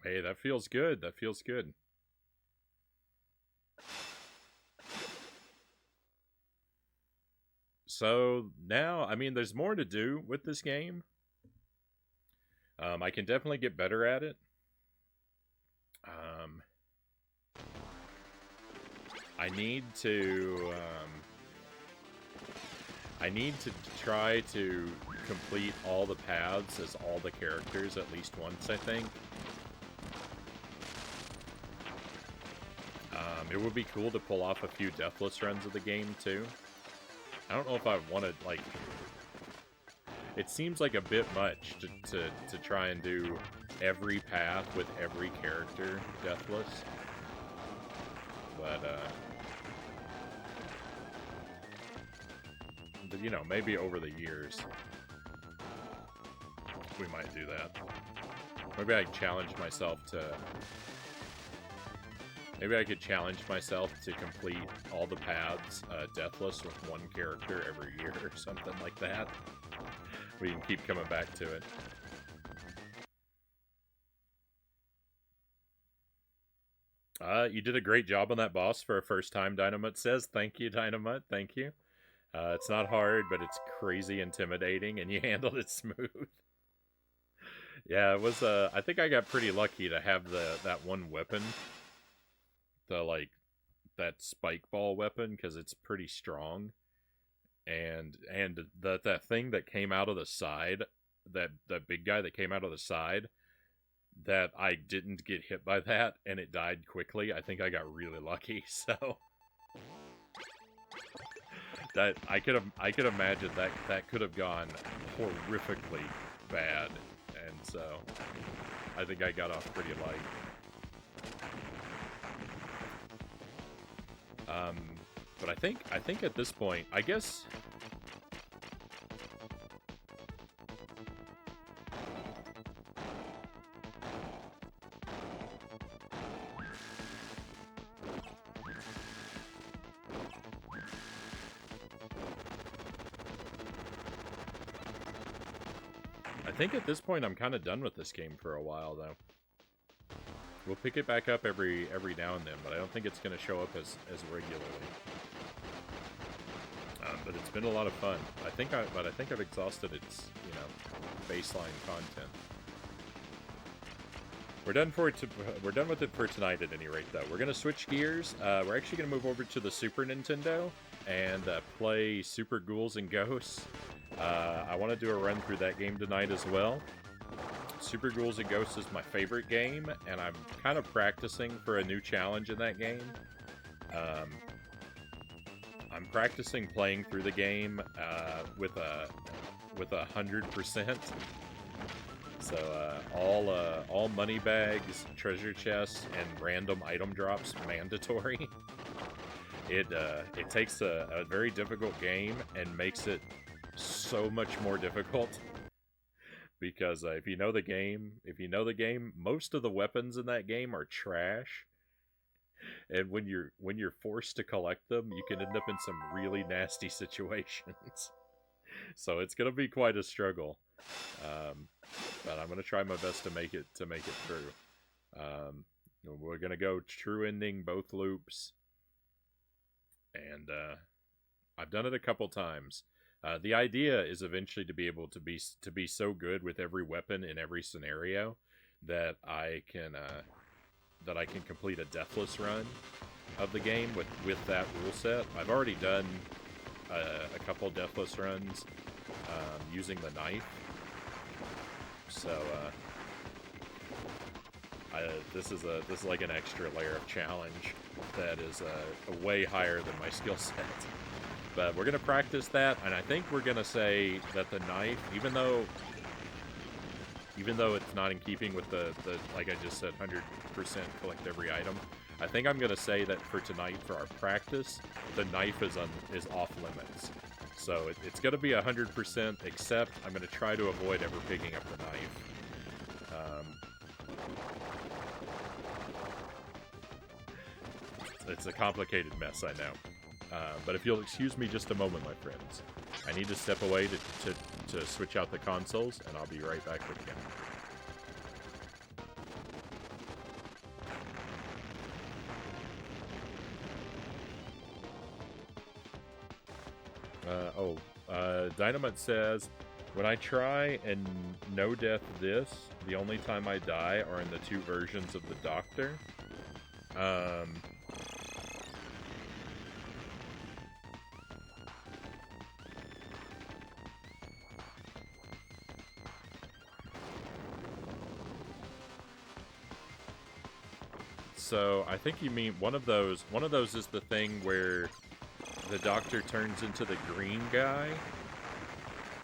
Hey, that feels good. That feels good. So now, I mean, there's more to do with this game. I can definitely get better at it. I need to try to complete all the paths as all the characters at least once, I think. It would be cool to pull off a few deathless runs of the game, too. I don't know if I want to, like... It seems like a bit much to try and do every path with every character deathless. But, you know, maybe over the years, we might do that. Maybe I challenge myself to... Maybe I could challenge myself to complete all the paths deathless with one character every year or something like that. We can keep coming back to it. You did a great job on that boss for a first time, Dynamite says. Thank you, Dynamite. Thank you. It's not hard, but it's crazy intimidating, and you handled it smooth. Yeah, it was, I think I got pretty lucky to have that one weapon. That spike ball weapon, because it's pretty strong. And that thing that came out of the side, that big guy that came out of the side, that I didn't get hit by that, and it died quickly. I think I got really lucky, so... That I could imagine that could have gone horrifically bad, and so I think I got off pretty light. But I think at this point, I guess. I think at this point I'm kind of done with this game for a while, though. We'll pick it back up every now and then, but I don't think it's going to show up as regularly. But been a lot of fun. But I think I've exhausted its, you know, baseline content. We're done with it for tonight at any rate, though. We're gonna switch gears. We're actually gonna move over to the Super Nintendo and play Super Ghouls and Ghosts. I want to do a run through that game tonight as well. Super Ghouls and Ghosts is my favorite game, and I'm kind of practicing for a new challenge in that game. I'm practicing playing through the game with 100%. So all money bags, treasure chests, and random item drops mandatory. It takes a very difficult game and makes it so much more difficult. Because if you know the game, most of the weapons in that game are trash. And when you're forced to collect them, you can end up in some really nasty situations. So it's gonna be quite a struggle. But I'm gonna try my best to make it through. We're gonna go true ending both loops, and I've done it a couple times. The idea is eventually to be able to be so good with every weapon in every scenario that I can complete a deathless run of the game with that rule set. I've already done a couple deathless runs using the knife. So this is like an extra layer of challenge that is way higher than my skill set. But we're gonna practice that, and I think we're gonna say that the knife, even though it's not in keeping with the like I just said, 100% collect every item, I think I'm gonna say that for tonight, for our practice, the knife is off limits. So it's gonna be 100%, except I'm gonna try to avoid ever picking up the knife. It's a complicated mess, I know. But if you'll excuse me just a moment, my friends, I need to step away to switch out the consoles, and I'll be right back with you. Dynamite says, when I try and no death this, the only time I die are in the two versions of the Doctor. So I think you mean one of those is the thing where the Doctor turns into the green guy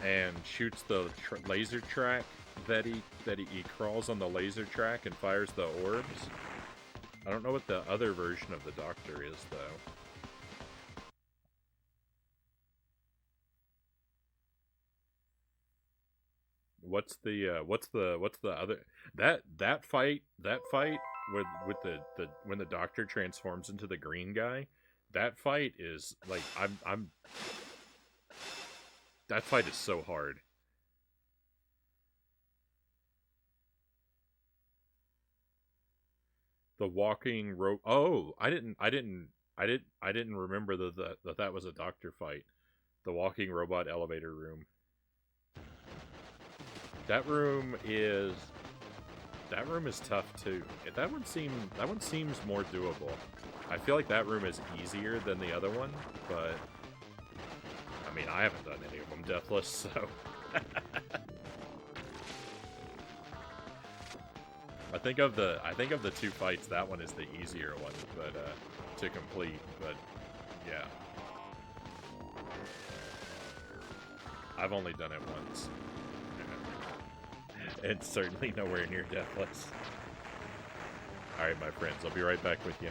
and shoots the laser track that he crawls on the laser track and fires the orbs. I don't know what the other version of the Doctor is, though. What's the other that fight with the when the Doctor transforms into the green guy? That fight is like that fight is so hard. The walking rope. Oh, I didn't remember that was a Doctor fight. The walking robot elevator room. That room is tough too. That one seems more doable. I feel like that room is easier than the other one, but I mean, I haven't done any of them deathless, so I think of the two fights, that one is the easier one, but to complete. But yeah, I've only done it once. It's certainly nowhere near deathless. Alright, my friends, I'll be right back with you.